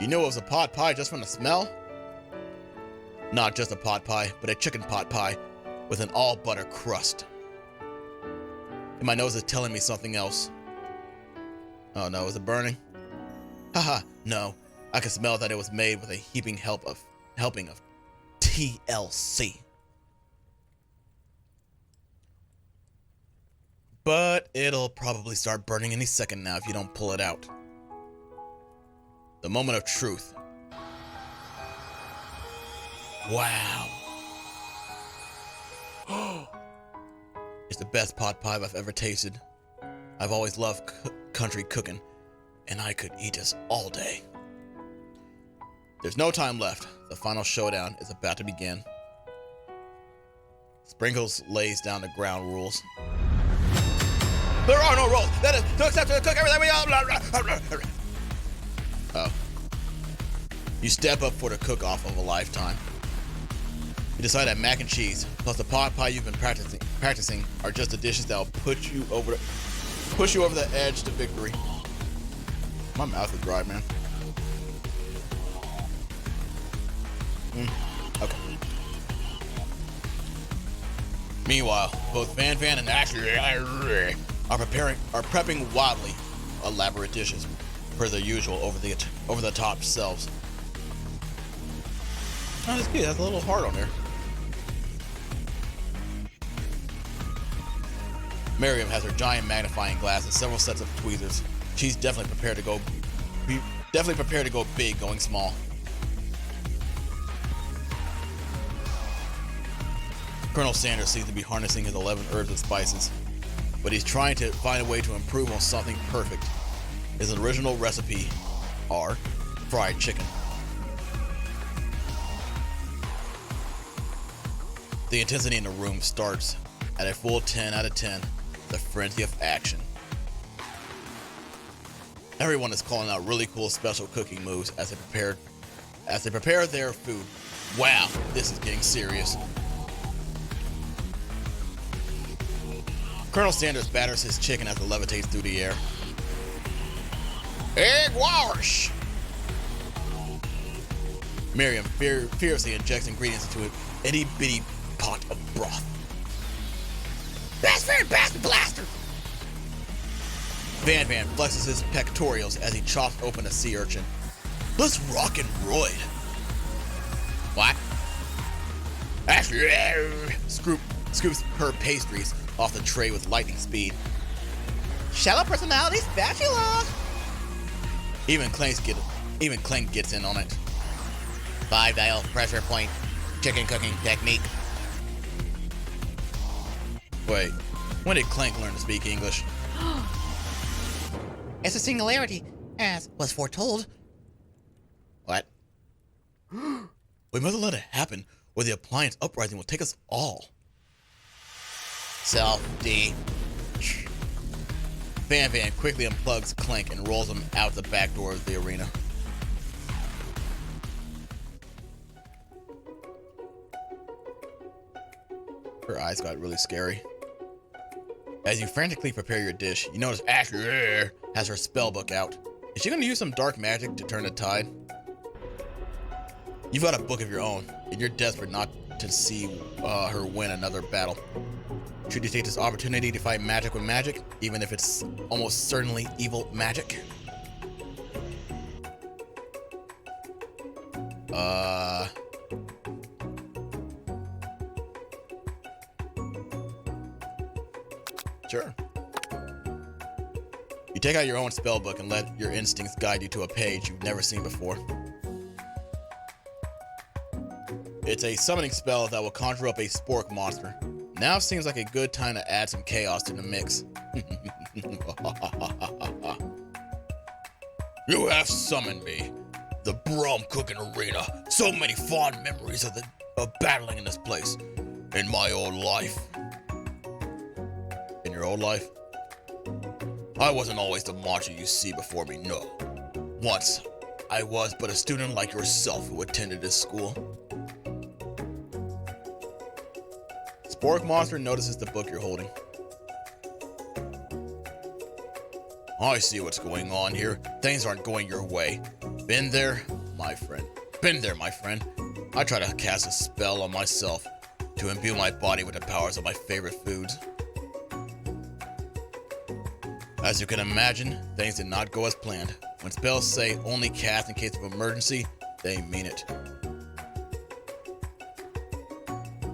You knew it was a pot pie just from the smell? Not just a pot pie, but a chicken pot pie with an all-butter crust. And my nose is telling me something else. Oh no, is it burning? Haha, no. I can smell that it was made with a heaping helping of TLC. But it'll probably start burning any second now if you don't pull it out. The moment of truth. Wow. It's the best pot pie I've ever tasted. I've always loved country cooking, and I could eat this all day. There's no time left. The final showdown is about to begin. Sprinkles lays down the ground rules. There are no rules. That is to accept to cook everything we all. Oh. You step up for the cook-off of a lifetime. You decide that mac and cheese plus the pot pie you've been practicing are just the dishes that'll push you over the edge to victory. My mouth is dry, man. Okay. Meanwhile, both Van and Ashley are prepping wildly elaborate dishes, per their usual over the top selves. Oh, that's good. That's a little hard on there. Miriam has her giant magnifying glass and several sets of tweezers. She's definitely prepared to go big, going small. Colonel Sanders seems to be harnessing his 11 herbs and spices, but he's trying to find a way to improve on something perfect. His original recipe are fried chicken. The intensity in the room starts at a full 10 out of 10, the frenzy of action. Everyone is calling out really cool special cooking moves as they prepare their food. Wow, this is getting serious. Colonel Sanders batters his chicken as it levitates through the air. Egg wash! Miriam fiercely injects ingredients into an itty-bitty pot of broth. Best friend, bastard blaster! Van Van flexes his pectorials as he chops open a sea urchin. Let's rock and roid. What? Ashley scoops her pastries off the tray with lightning speed. Shallow personality spatula! Even Clank gets in on it. 5-dial pressure point chicken cooking technique. Wait, when did Clank learn to speak English? It's a singularity, as was foretold. What? We mustn't let it happen, or the appliance uprising will take us all. Self-D. Van Van quickly unplugs Clank and rolls him out the back door of the arena. Her eyes got really scary. As you frantically prepare your dish, you notice Ashley has her spellbook out. Is she going to use some dark magic to turn the tide? You've got a book of your own, and you're desperate not to see her win another battle. Should you take this opportunity to fight magic with magic, even if it's almost certainly evil magic? Sure. You take out your own spellbook and let your instincts guide you to a page you've never seen before. It's a summoning spell that will conjure up a spork monster. Now seems like a good time to add some chaos to the mix. You have summoned me. The Brom Cooking Arena. So many fond memories of battling in this place. In my old life. In your old life? I wasn't always the monster you see before me, no. Once, I was but a student like yourself who attended this school. Spork Monster notices the book you're holding. I see what's going on here. Things aren't going your way. Been there, my friend. Been there, my friend. I try to cast a spell on myself to imbue my body with the powers of my favorite foods. As you can imagine, things did not go as planned. When spells say only cast in case of emergency, they mean it.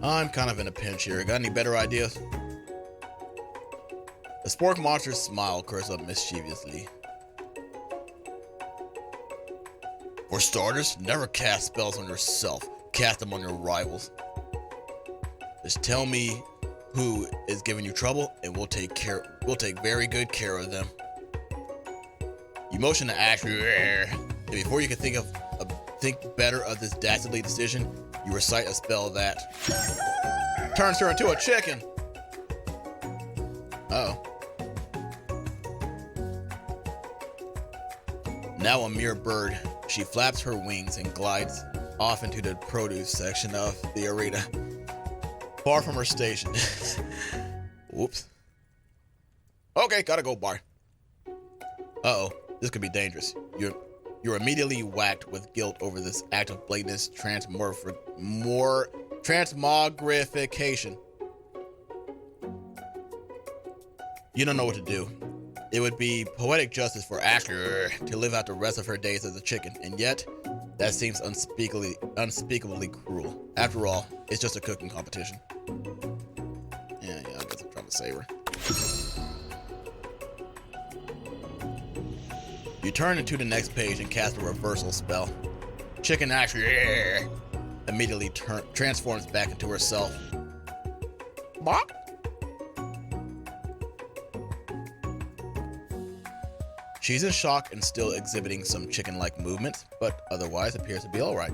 I'm kind of in a pinch here. Got any better ideas? The Spork Monster's smile curls up mischievously. For starters, never cast spells on yourself. Cast them on your rivals. Just tell me who is giving you trouble, and we'll take very good care of them. You motion to Ashley, and before you can think better of this dastardly decision, you recite a spell that turns her into a chicken. Uh-oh. Now a mere bird, she flaps her wings and glides off into the produce section of the arena, far from her station. Whoops. Okay, gotta go, bar. Uh-oh, this could be dangerous. You're immediately whacked with guilt over this act of blatant transmogrification. You don't know what to do. It would be poetic justice for Ashley to live out the rest of her days as a chicken, and yet, that seems unspeakably cruel. After all, it's just a cooking competition. Yeah, I guess I'm trying to save her. You turn into the next page and cast a reversal spell. Chicken Ashley immediately transforms back into herself. Bop. She's in shock and still exhibiting some chicken-like movements, but otherwise appears to be alright.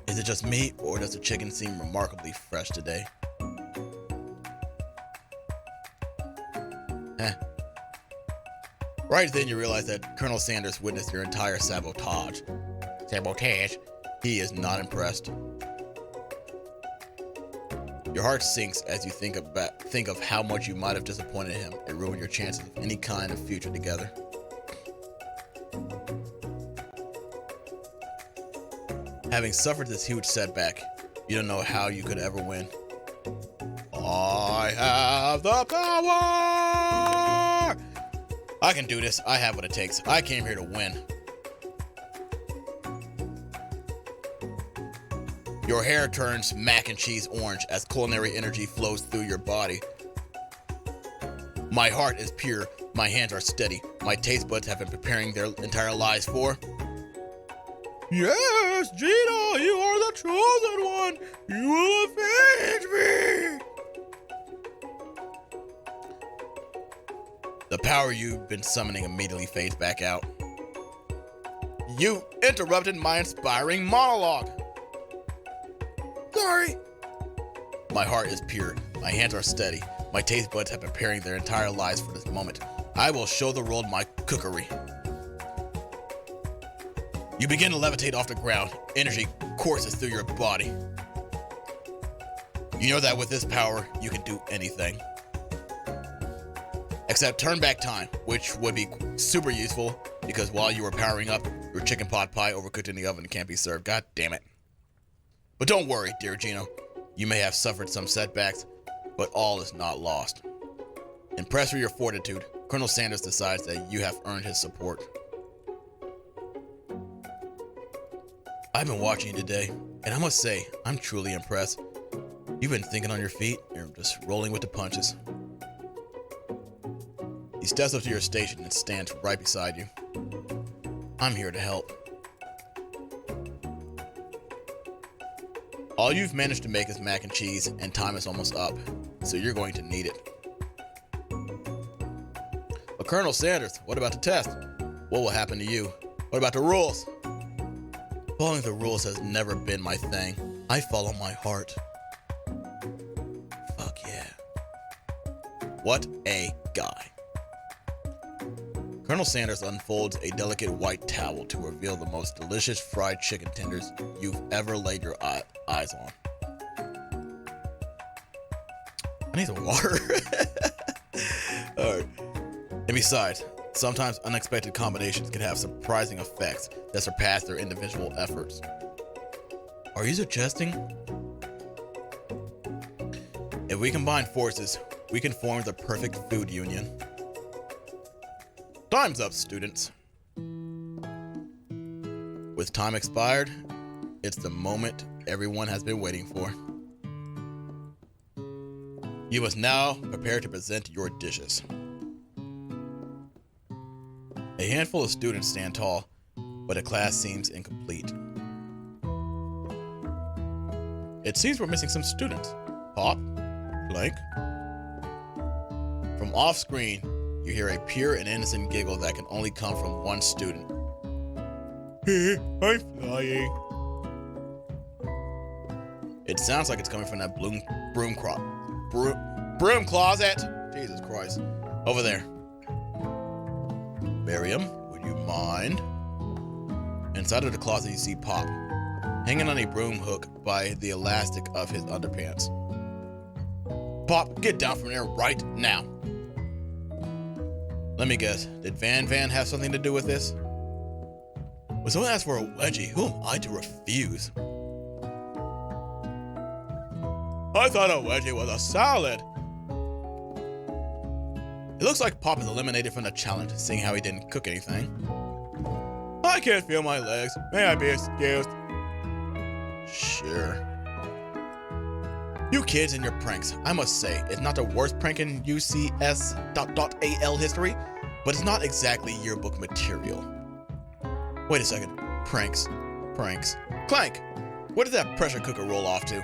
Is it just me, or does the chicken seem remarkably fresh today? Right then you realize that Colonel Sanders witnessed your entire sabotage. Sabotage. He is not impressed. Your heart sinks as you think of how much you might have disappointed him and ruined your chances of any kind of future together. Having suffered this huge setback, you don't know how you could ever win. I have the power! I can do this. I have what it takes. I came here to win. Your hair turns mac and cheese orange as culinary energy flows through your body. My heart is pure. My hands are steady. My taste buds have been preparing their entire lives for... Yes, Gina, you are the chosen one. You will avenge me. The power you've been summoning immediately fades back out. You interrupted my inspiring monologue. Sorry. My heart is pure. My hands are steady. My taste buds have been preparing their entire lives for this moment. I will show the world my cookery. You begin to levitate off the ground. Energy courses through your body. You know that with this power, you can do anything. Except turn back time, which would be super useful because while you were powering up, your chicken pot pie overcooked in the oven and can't be served. God damn it. But don't worry, dear Gino. You may have suffered some setbacks, but all is not lost. Impressed with your fortitude, Colonel Sanders decides that you have earned his support. I've been watching you today, and I must say, I'm truly impressed. You've been thinking on your feet, you're just rolling with the punches. He steps up to your station and stands right beside you. I'm here to help. All you've managed to make is mac and cheese, and time is almost up, so you're going to need it. But Colonel Sanders, what about the test? What will happen to you? What about the rules? Following the rules has never been my thing. I follow my heart. Fuck yeah. What a guy. Colonel Sanders unfolds a delicate white towel to reveal the most delicious fried chicken tenders you've ever laid your eyes on. I need some water. Alright. And besides, sometimes unexpected combinations can have surprising effects that surpass their individual efforts. Are you suggesting? If we combine forces, we can form the perfect food union. Time's up, students. With time expired, it's the moment everyone has been waiting for. You must now prepare to present your dishes. A handful of students stand tall, but the class seems incomplete. It seems we're missing some students. Pop, Blank. From off-screen, you hear a pure and innocent giggle that can only come from one student. I'm flying. It sounds like it's coming from that broom closet. Jesus Christ. Over there. Miriam, would you mind? Inside of the closet, you see Pop, hanging on a broom hook by the elastic of his underpants. Pop, get down from there right now. Let me guess, did Van have something to do with this? When someone asks for a wedgie, who am I to refuse? I thought a wedgie was a salad. It looks like Pop is eliminated from the challenge, seeing how he didn't cook anything. I can't feel my legs. May I be excused? Sure. You kids and your pranks, I must say, it's not the worst prank in UCS.AL history, but it's not exactly yearbook material. Wait a second. Pranks. Clank! What did that pressure cooker roll off to?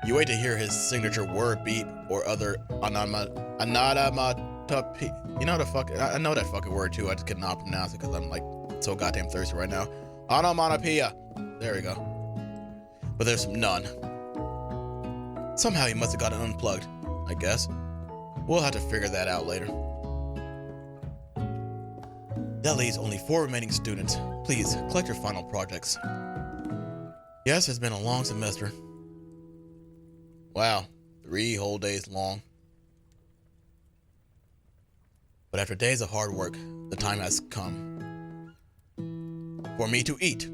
You wait to hear his signature word beep or other onomatopoeia. You know the fuck? I know that fucking word too. I just cannot pronounce it because I'm like so goddamn thirsty right now. Onomatopoeia. There we go. But there's none. Somehow he must have gotten unplugged, I guess. We'll have to figure that out later. That leaves only 4 remaining students. Please, collect your final projects. Yes, it's been a long semester. Wow, 3 whole days long. But after days of hard work, the time has come for me to eat.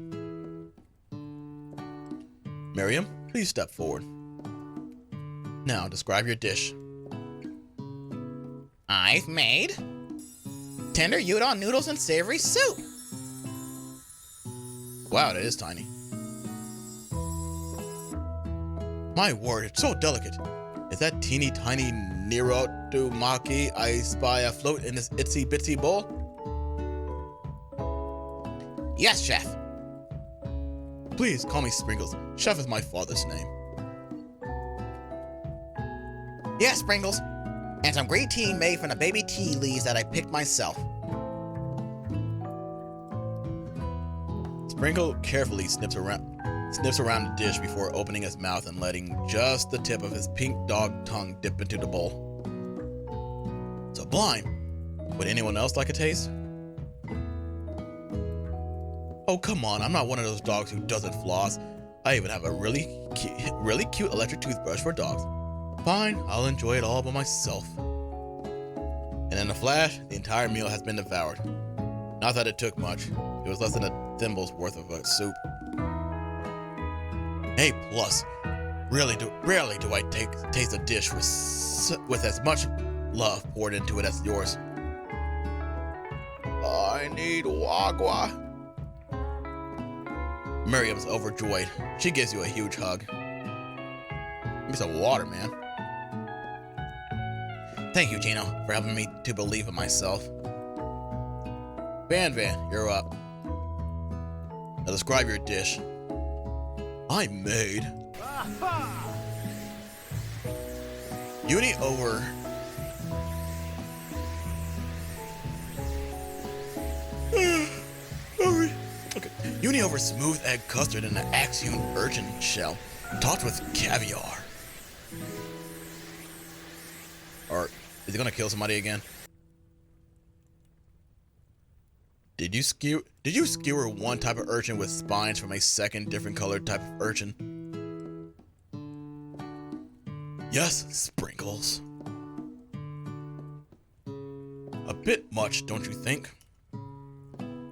Miriam, please step forward. Now, describe your dish. I've made tender udon noodles and savory soup. Wow, that is tiny. My word, it's so delicate. Is that teeny tiny Nirotomaki I spy afloat in this itsy bitsy bowl? Yes, chef. Please call me Sprinkles. Chef is my father's name. Yes, Sprinkles. And some great tea made from the baby tea leaves that I picked myself. Sprinkle carefully snips around the dish before opening his mouth and letting just the tip of his pink dog tongue dip into the bowl. Sublime. Would anyone else like a taste? Oh, come on, I'm not one of those dogs who doesn't floss. I even have a really cute electric toothbrush for dogs. Fine, I'll enjoy it all by myself. And in a flash, the entire meal has been devoured. Not that it took much. It was less than a thimble's worth of soup. A plus. Rarely do I taste a dish with as much love poured into it as yours. I need wagwa. Miriam's overjoyed. She gives you a huge hug. Give me some water, man. Thank you, Gino, for helping me to believe in myself. Van, you're up. Now describe your dish. I made Uni over Uni over smooth egg custard in an Axion urchin shell, topped with caviar. Or is he gonna kill somebody again? Did you skewer one type of urchin with spines from a second different colored type of urchin? Yes, Sprinkles. A bit much, don't you think?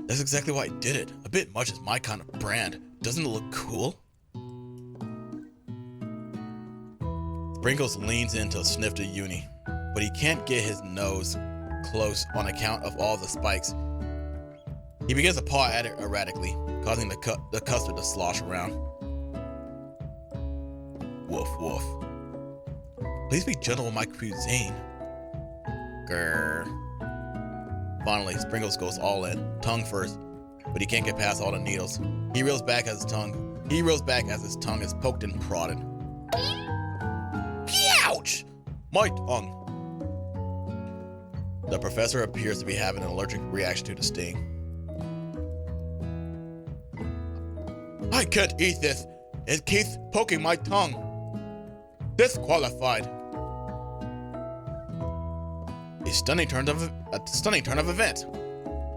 That's exactly why I did it. A bit much is my kind of brand. Doesn't it look cool? Sprinkles leans in to sniff to Uni, but he can't get his nose close on account of all the spikes. He begins to paw at it erratically, causing the custard to slosh around. Woof, woof. Please be gentle with my cuisine. Grrr. Finally, Sprinkles goes all in, tongue first, but he can't get past all the needles. He reels back as his tongue is poked and prodded. Ouch! My tongue. The professor appears to be having an allergic reaction to the sting. I can't eat this. It keeps poking my tongue. Disqualified. A stunning turn of events.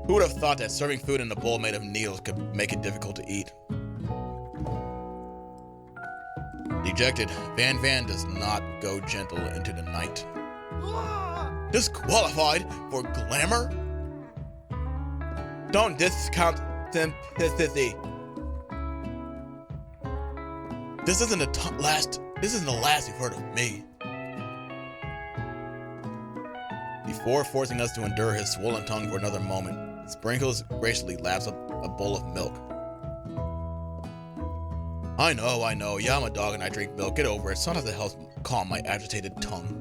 Who would have thought that serving food in a bowl made of needles could make it difficult to eat? Dejected, Van does not go gentle into the night. Disqualified for glamour? Don't discount simplicity. This isn't the last you've heard of me. Before forcing us to endure his swollen tongue for another moment, Sprinkles graciously laps up a bowl of milk. I know, yeah, I'm a dog and I drink milk, get over it, sometimes it helps calm my agitated tongue.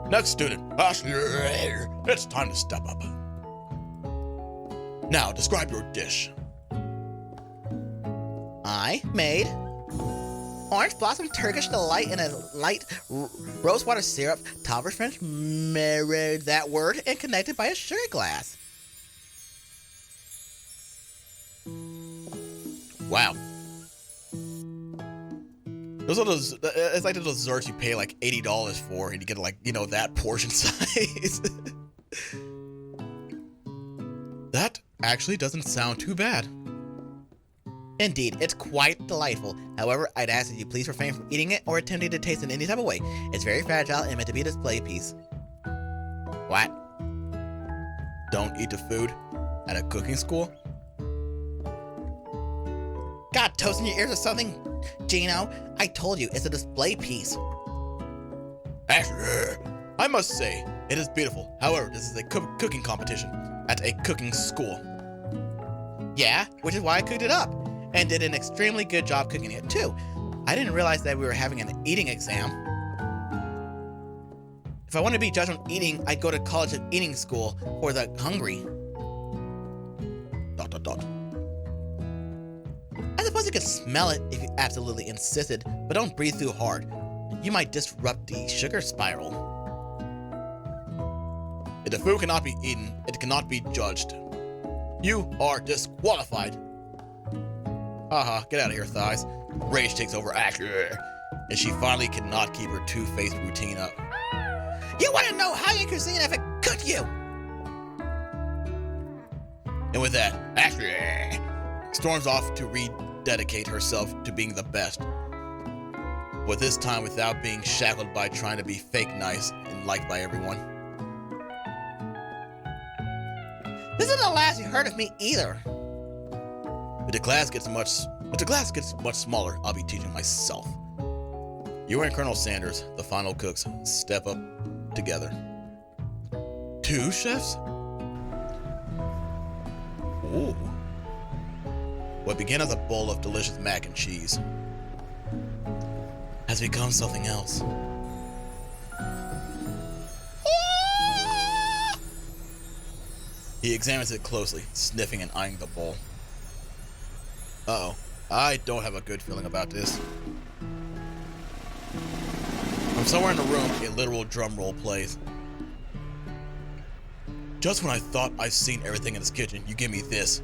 Next student, it's time to step up. Now, describe your dish. I made orange blossom Turkish delight in a light rosewater syrup, topped with French married that word and connected by a sugar glass. Wow. Those are those. It's like the desserts you pay like $80 for, and you get like, you know, that portion size. That actually doesn't sound too bad. Indeed, it's quite delightful. However, I'd ask that you please refrain from eating it or attempting to taste it in any type of way. It's very fragile and meant to be a display piece. What? Don't eat the food at a cooking school? Got toast in your ears or something? Gino, I told you, it's a display piece. Actually, I must say, it is beautiful. However, this is a cooking competition at a cooking school. Yeah, which is why I cooked it up, and did an extremely good job cooking it too. I didn't realize that we were having an eating exam. If I wanted to be judged on eating, I'd go to College of Eating School for the hungry. ... I suppose you could smell it if you absolutely insisted, but don't breathe too hard. You might disrupt the sugar spiral. If the food cannot be eaten, it cannot be judged. You are disqualified. Haha, get out of here, Thighs. Rage takes over Ashley, and she finally cannot keep her two-faced routine up. You want to know how your cuisine ever cooked you? And with that, Ashley storms off to rededicate herself to being the best. But this time without being shackled by trying to be fake nice and liked by everyone. This isn't the last you heard of me either. If the class gets much smaller, I'll be teaching myself. You and Colonel Sanders, the final cooks, step up together. 2 chefs? Ooh. What began as a bowl of delicious mac and cheese has become something else. He examines it closely, sniffing and eyeing the bowl. Uh-oh. I don't have a good feeling about this. From somewhere in the room, a literal drum roll plays. Just when I thought I've seen everything in this kitchen, you give me this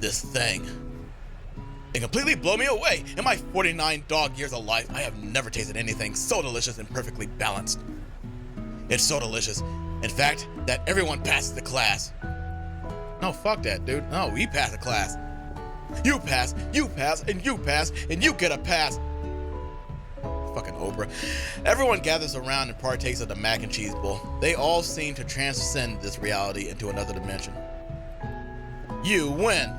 thing. It completely blew me away. In my 49 dog years of life, I have never tasted anything so delicious and perfectly balanced. It's so delicious, in fact, that everyone passes the class. No, fuck that, dude. No, we pass the class. You pass, and you pass, and you get a pass. Fucking Oprah. Everyone gathers around and partakes of the mac and cheese bowl. They all seem to transcend this reality into another dimension. You win.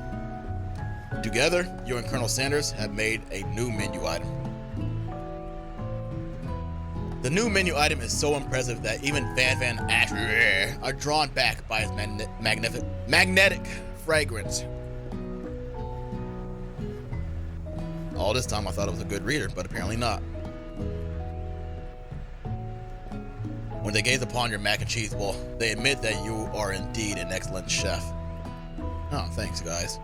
Together, you and Colonel Sanders have made a new menu item. The new menu item is so impressive that even Van Asher are drawn back by its magnetic fragrance. All this time I thought it was a good reader, but apparently not. When they gaze upon your mac and cheese bowl, they admit that you are indeed an excellent chef. Oh, thanks, guys.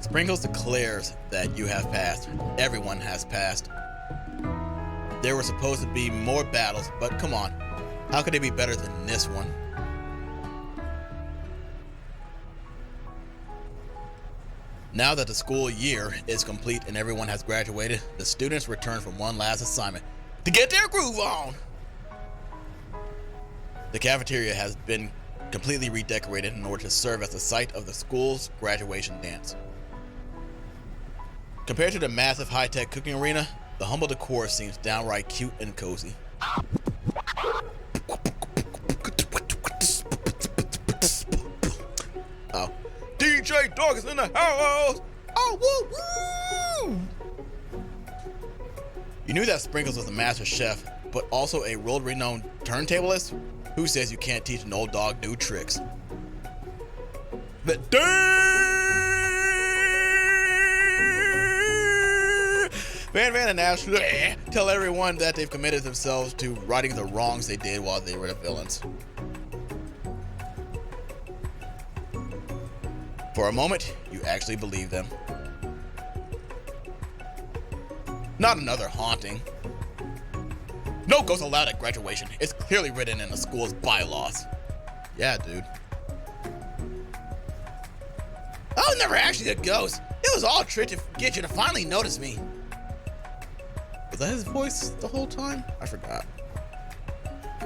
Sprinkles declares that you have passed. Everyone has passed. There were supposed to be more battles, but come on. How could it be better than this one? Now that the school year is complete and everyone has graduated, the students return from one last assignment to get their groove on. The cafeteria has been completely redecorated in order to serve as the site of the school's graduation dance. Compared to the massive high-tech cooking arena, the humble decor seems downright cute and cozy. Oh. DJ Dog is in the house! Oh, woo woo! You knew that Sprinkles was a master chef, but also a world-renowned turntablist? Who says you can't teach an old dog new tricks? But Van and Ash tell everyone that they've committed themselves to righting the wrongs they did while they were the villains. For a moment, you actually believe them. Not another haunting. No ghosts allowed at graduation. It's clearly written in the school's bylaws. Yeah, dude. I was never actually a ghost. It was all a trick to get you to finally notice me. Was that his voice the whole time? I forgot.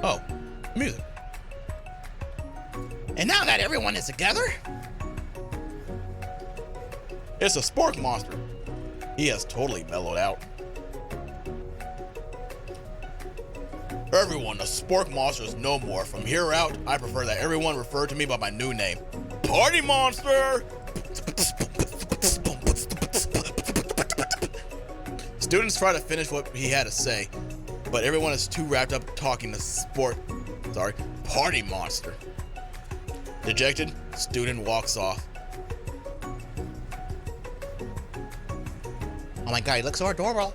Oh, music. And now that everyone is together, It's a spork monster. He has totally mellowed out. Everyone, the spork monster is no more. From here out, I prefer that everyone refer to me by my new name. Party Monster! Students try to finish what he had to say, but everyone is too wrapped up talking to Party Monster. Dejected, student walks off. oh my god, he looks so adorable.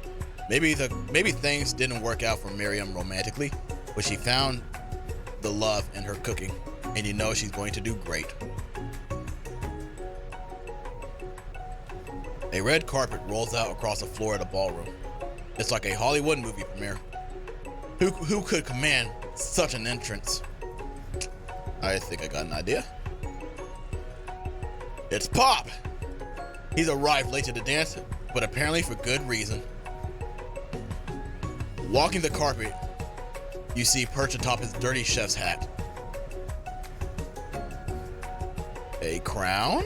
Maybe things didn't work out for Miriam romantically, but she found the love in her cooking, and you know she's going to do great. A red carpet rolls out across the floor of the ballroom. It's like a Hollywood movie premiere. Who could command such an entrance? I think I got an idea. It's Pop! He's arrived late to the dance, but apparently for good reason. Walking the carpet, you see perched atop his dirty chef's hat. A crown?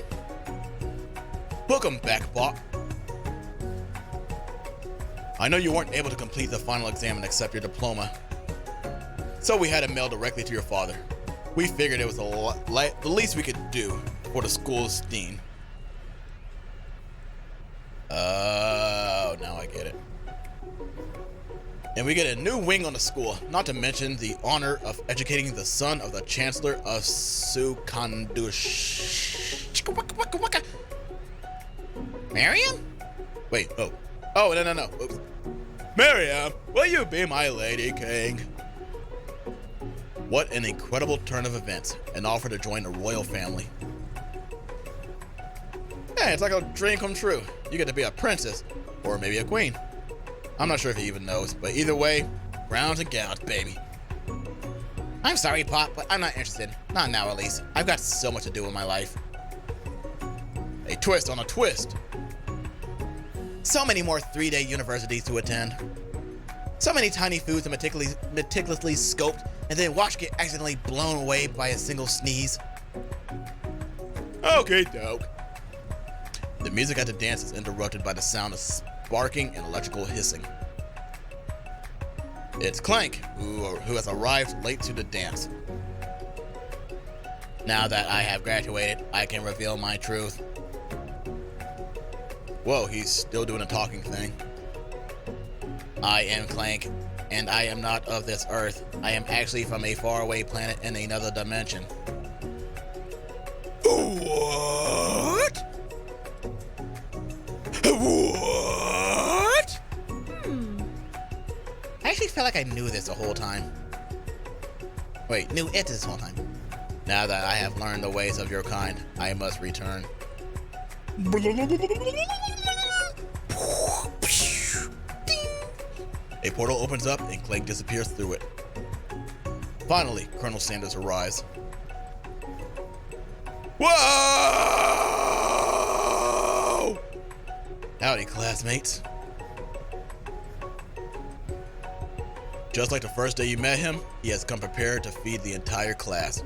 Welcome back, Pop. I know you weren't able to complete the final exam and accept your diploma, so we had it mailed directly to your father. We figured it was the least we could do for the school's dean. Oh, now I get it. And we get a new wing on the school, not to mention the honor of educating the son of the Chancellor of Sukandush. Miriam? Wait, no. Oops. Miriam, will you be my lady king? What an incredible turn of events, an offer to join the royal family. Hey, it's like a dream come true. You get to be a princess, or maybe a queen. I'm not sure if he even knows, but either way, browns and gowns, baby. I'm sorry, Pop, but I'm not interested. Not now, at least. I've got so much to do in my life. A twist on a twist. So many more 3-day universities to attend. So many tiny foods to meticulously scoped, and then watch get accidentally blown away by a single sneeze. Okay, doke. The music at the dance is interrupted by the sound of sparking and electrical hissing. It's Clank, who has arrived late to the dance. Now that I have graduated, I can reveal my truth. Whoa, he's still doing a talking thing. I am Clank, and I am not of this earth. I am actually from a faraway planet in another dimension. What? What? I actually felt like I knew this the whole time. Wait, knew it this whole time. Now that I have learned the ways of your kind, I must return. A portal opens up and Clank disappears through it. Finally, Colonel Sanders arrives. Whoa! Howdy, classmates. Just like the first day you met him, he has come prepared to feed the entire class.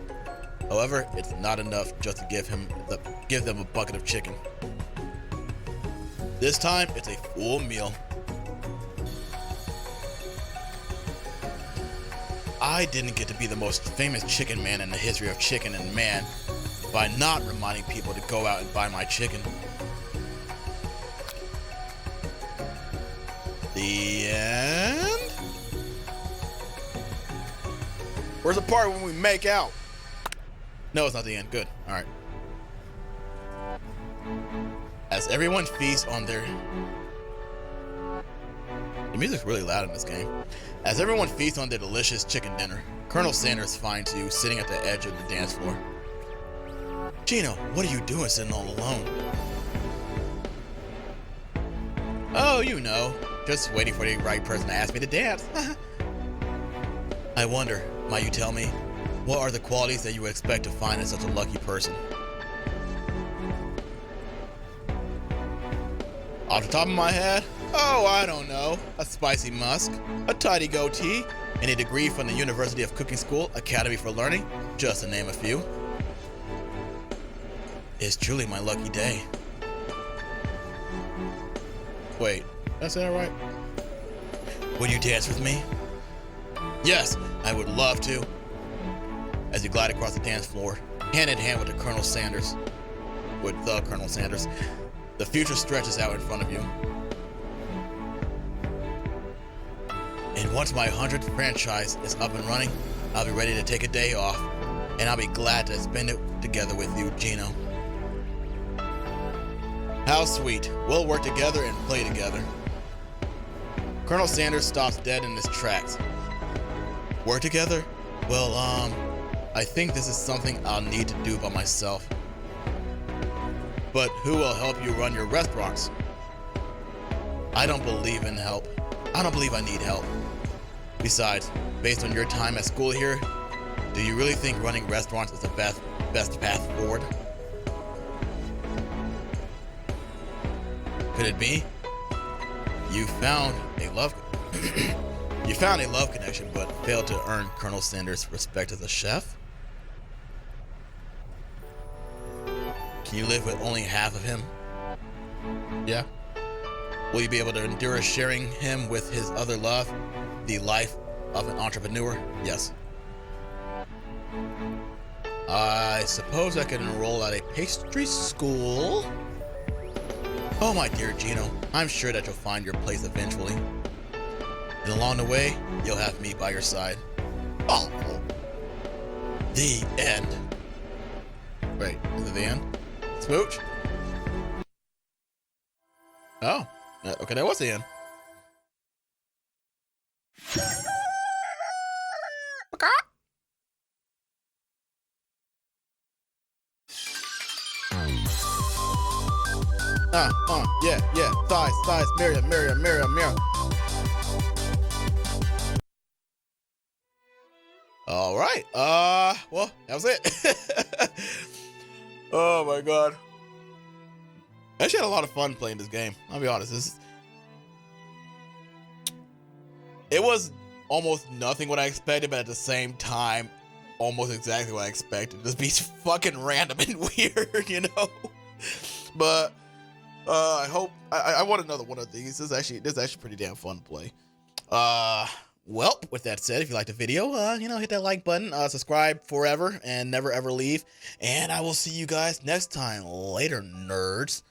However, it's not enough just to give them a bucket of chicken. This time, it's a full meal. I didn't get to be the most famous chicken man in the history of chicken and man by not reminding people to go out and buy my chicken. The end? Where's the part when we make out? No, it's not the end. Good. All right. As everyone feasts on their... The music's really loud in this game. As everyone feasts on their delicious chicken dinner, Colonel Sanders finds you sitting at the edge of the dance floor. Gino, what are you doing sitting all alone? Oh, you know, just waiting for the right person to ask me to dance. I wonder, might you tell me, what are the qualities that you would expect to find in such a lucky person? Off the top of my head, oh, I don't know. A spicy musk, a tidy goatee, and a degree from the University of Cooking School Academy for Learning, just to name a few. It's truly my lucky day. Wait, did I say that right? Would you dance with me? Yes, I would love to. As you glide across the dance floor, hand in hand with the Colonel Sanders. The future stretches out in front of you. And once my 100th franchise is up and running, I'll be ready to take a day off, and I'll be glad to spend it together with you, Gino. How sweet. We'll work together and play together. Colonel Sanders stops dead in his tracks. Work together? Well, I think this is something I'll need to do by myself. But who will help you run your restaurants? I don't believe in help. I don't believe I need help. Besides, based on your time at school here, do you really think running restaurants is the best path forward? Could it be? You found a love connection, but failed to earn Colonel Sanders' respect as a chef? Can you live with only half of him? Yeah. Will you be able to endure sharing him with his other love, the life of an entrepreneur? Yes. I suppose I could enroll at a pastry school. Oh, my dear Gino, I'm sure that you'll find your place eventually. And along the way, you'll have me by your side. Oh. The end. Wait, is it the end? Smooch? Oh, okay, that was the end. Yeah, thighs, Miriam. All right, well, that was it. Oh my god. I actually had a lot of fun playing this game. I'll be honest. It was almost nothing what I expected, but at the same time, almost exactly what I expected. Just be fucking random and weird, you know? But I hope I want another one of these. This is actually pretty damn fun to play. Well, with that said, if you liked the video, hit that like button, subscribe forever and never ever leave. And I will see you guys next time. Later, nerds.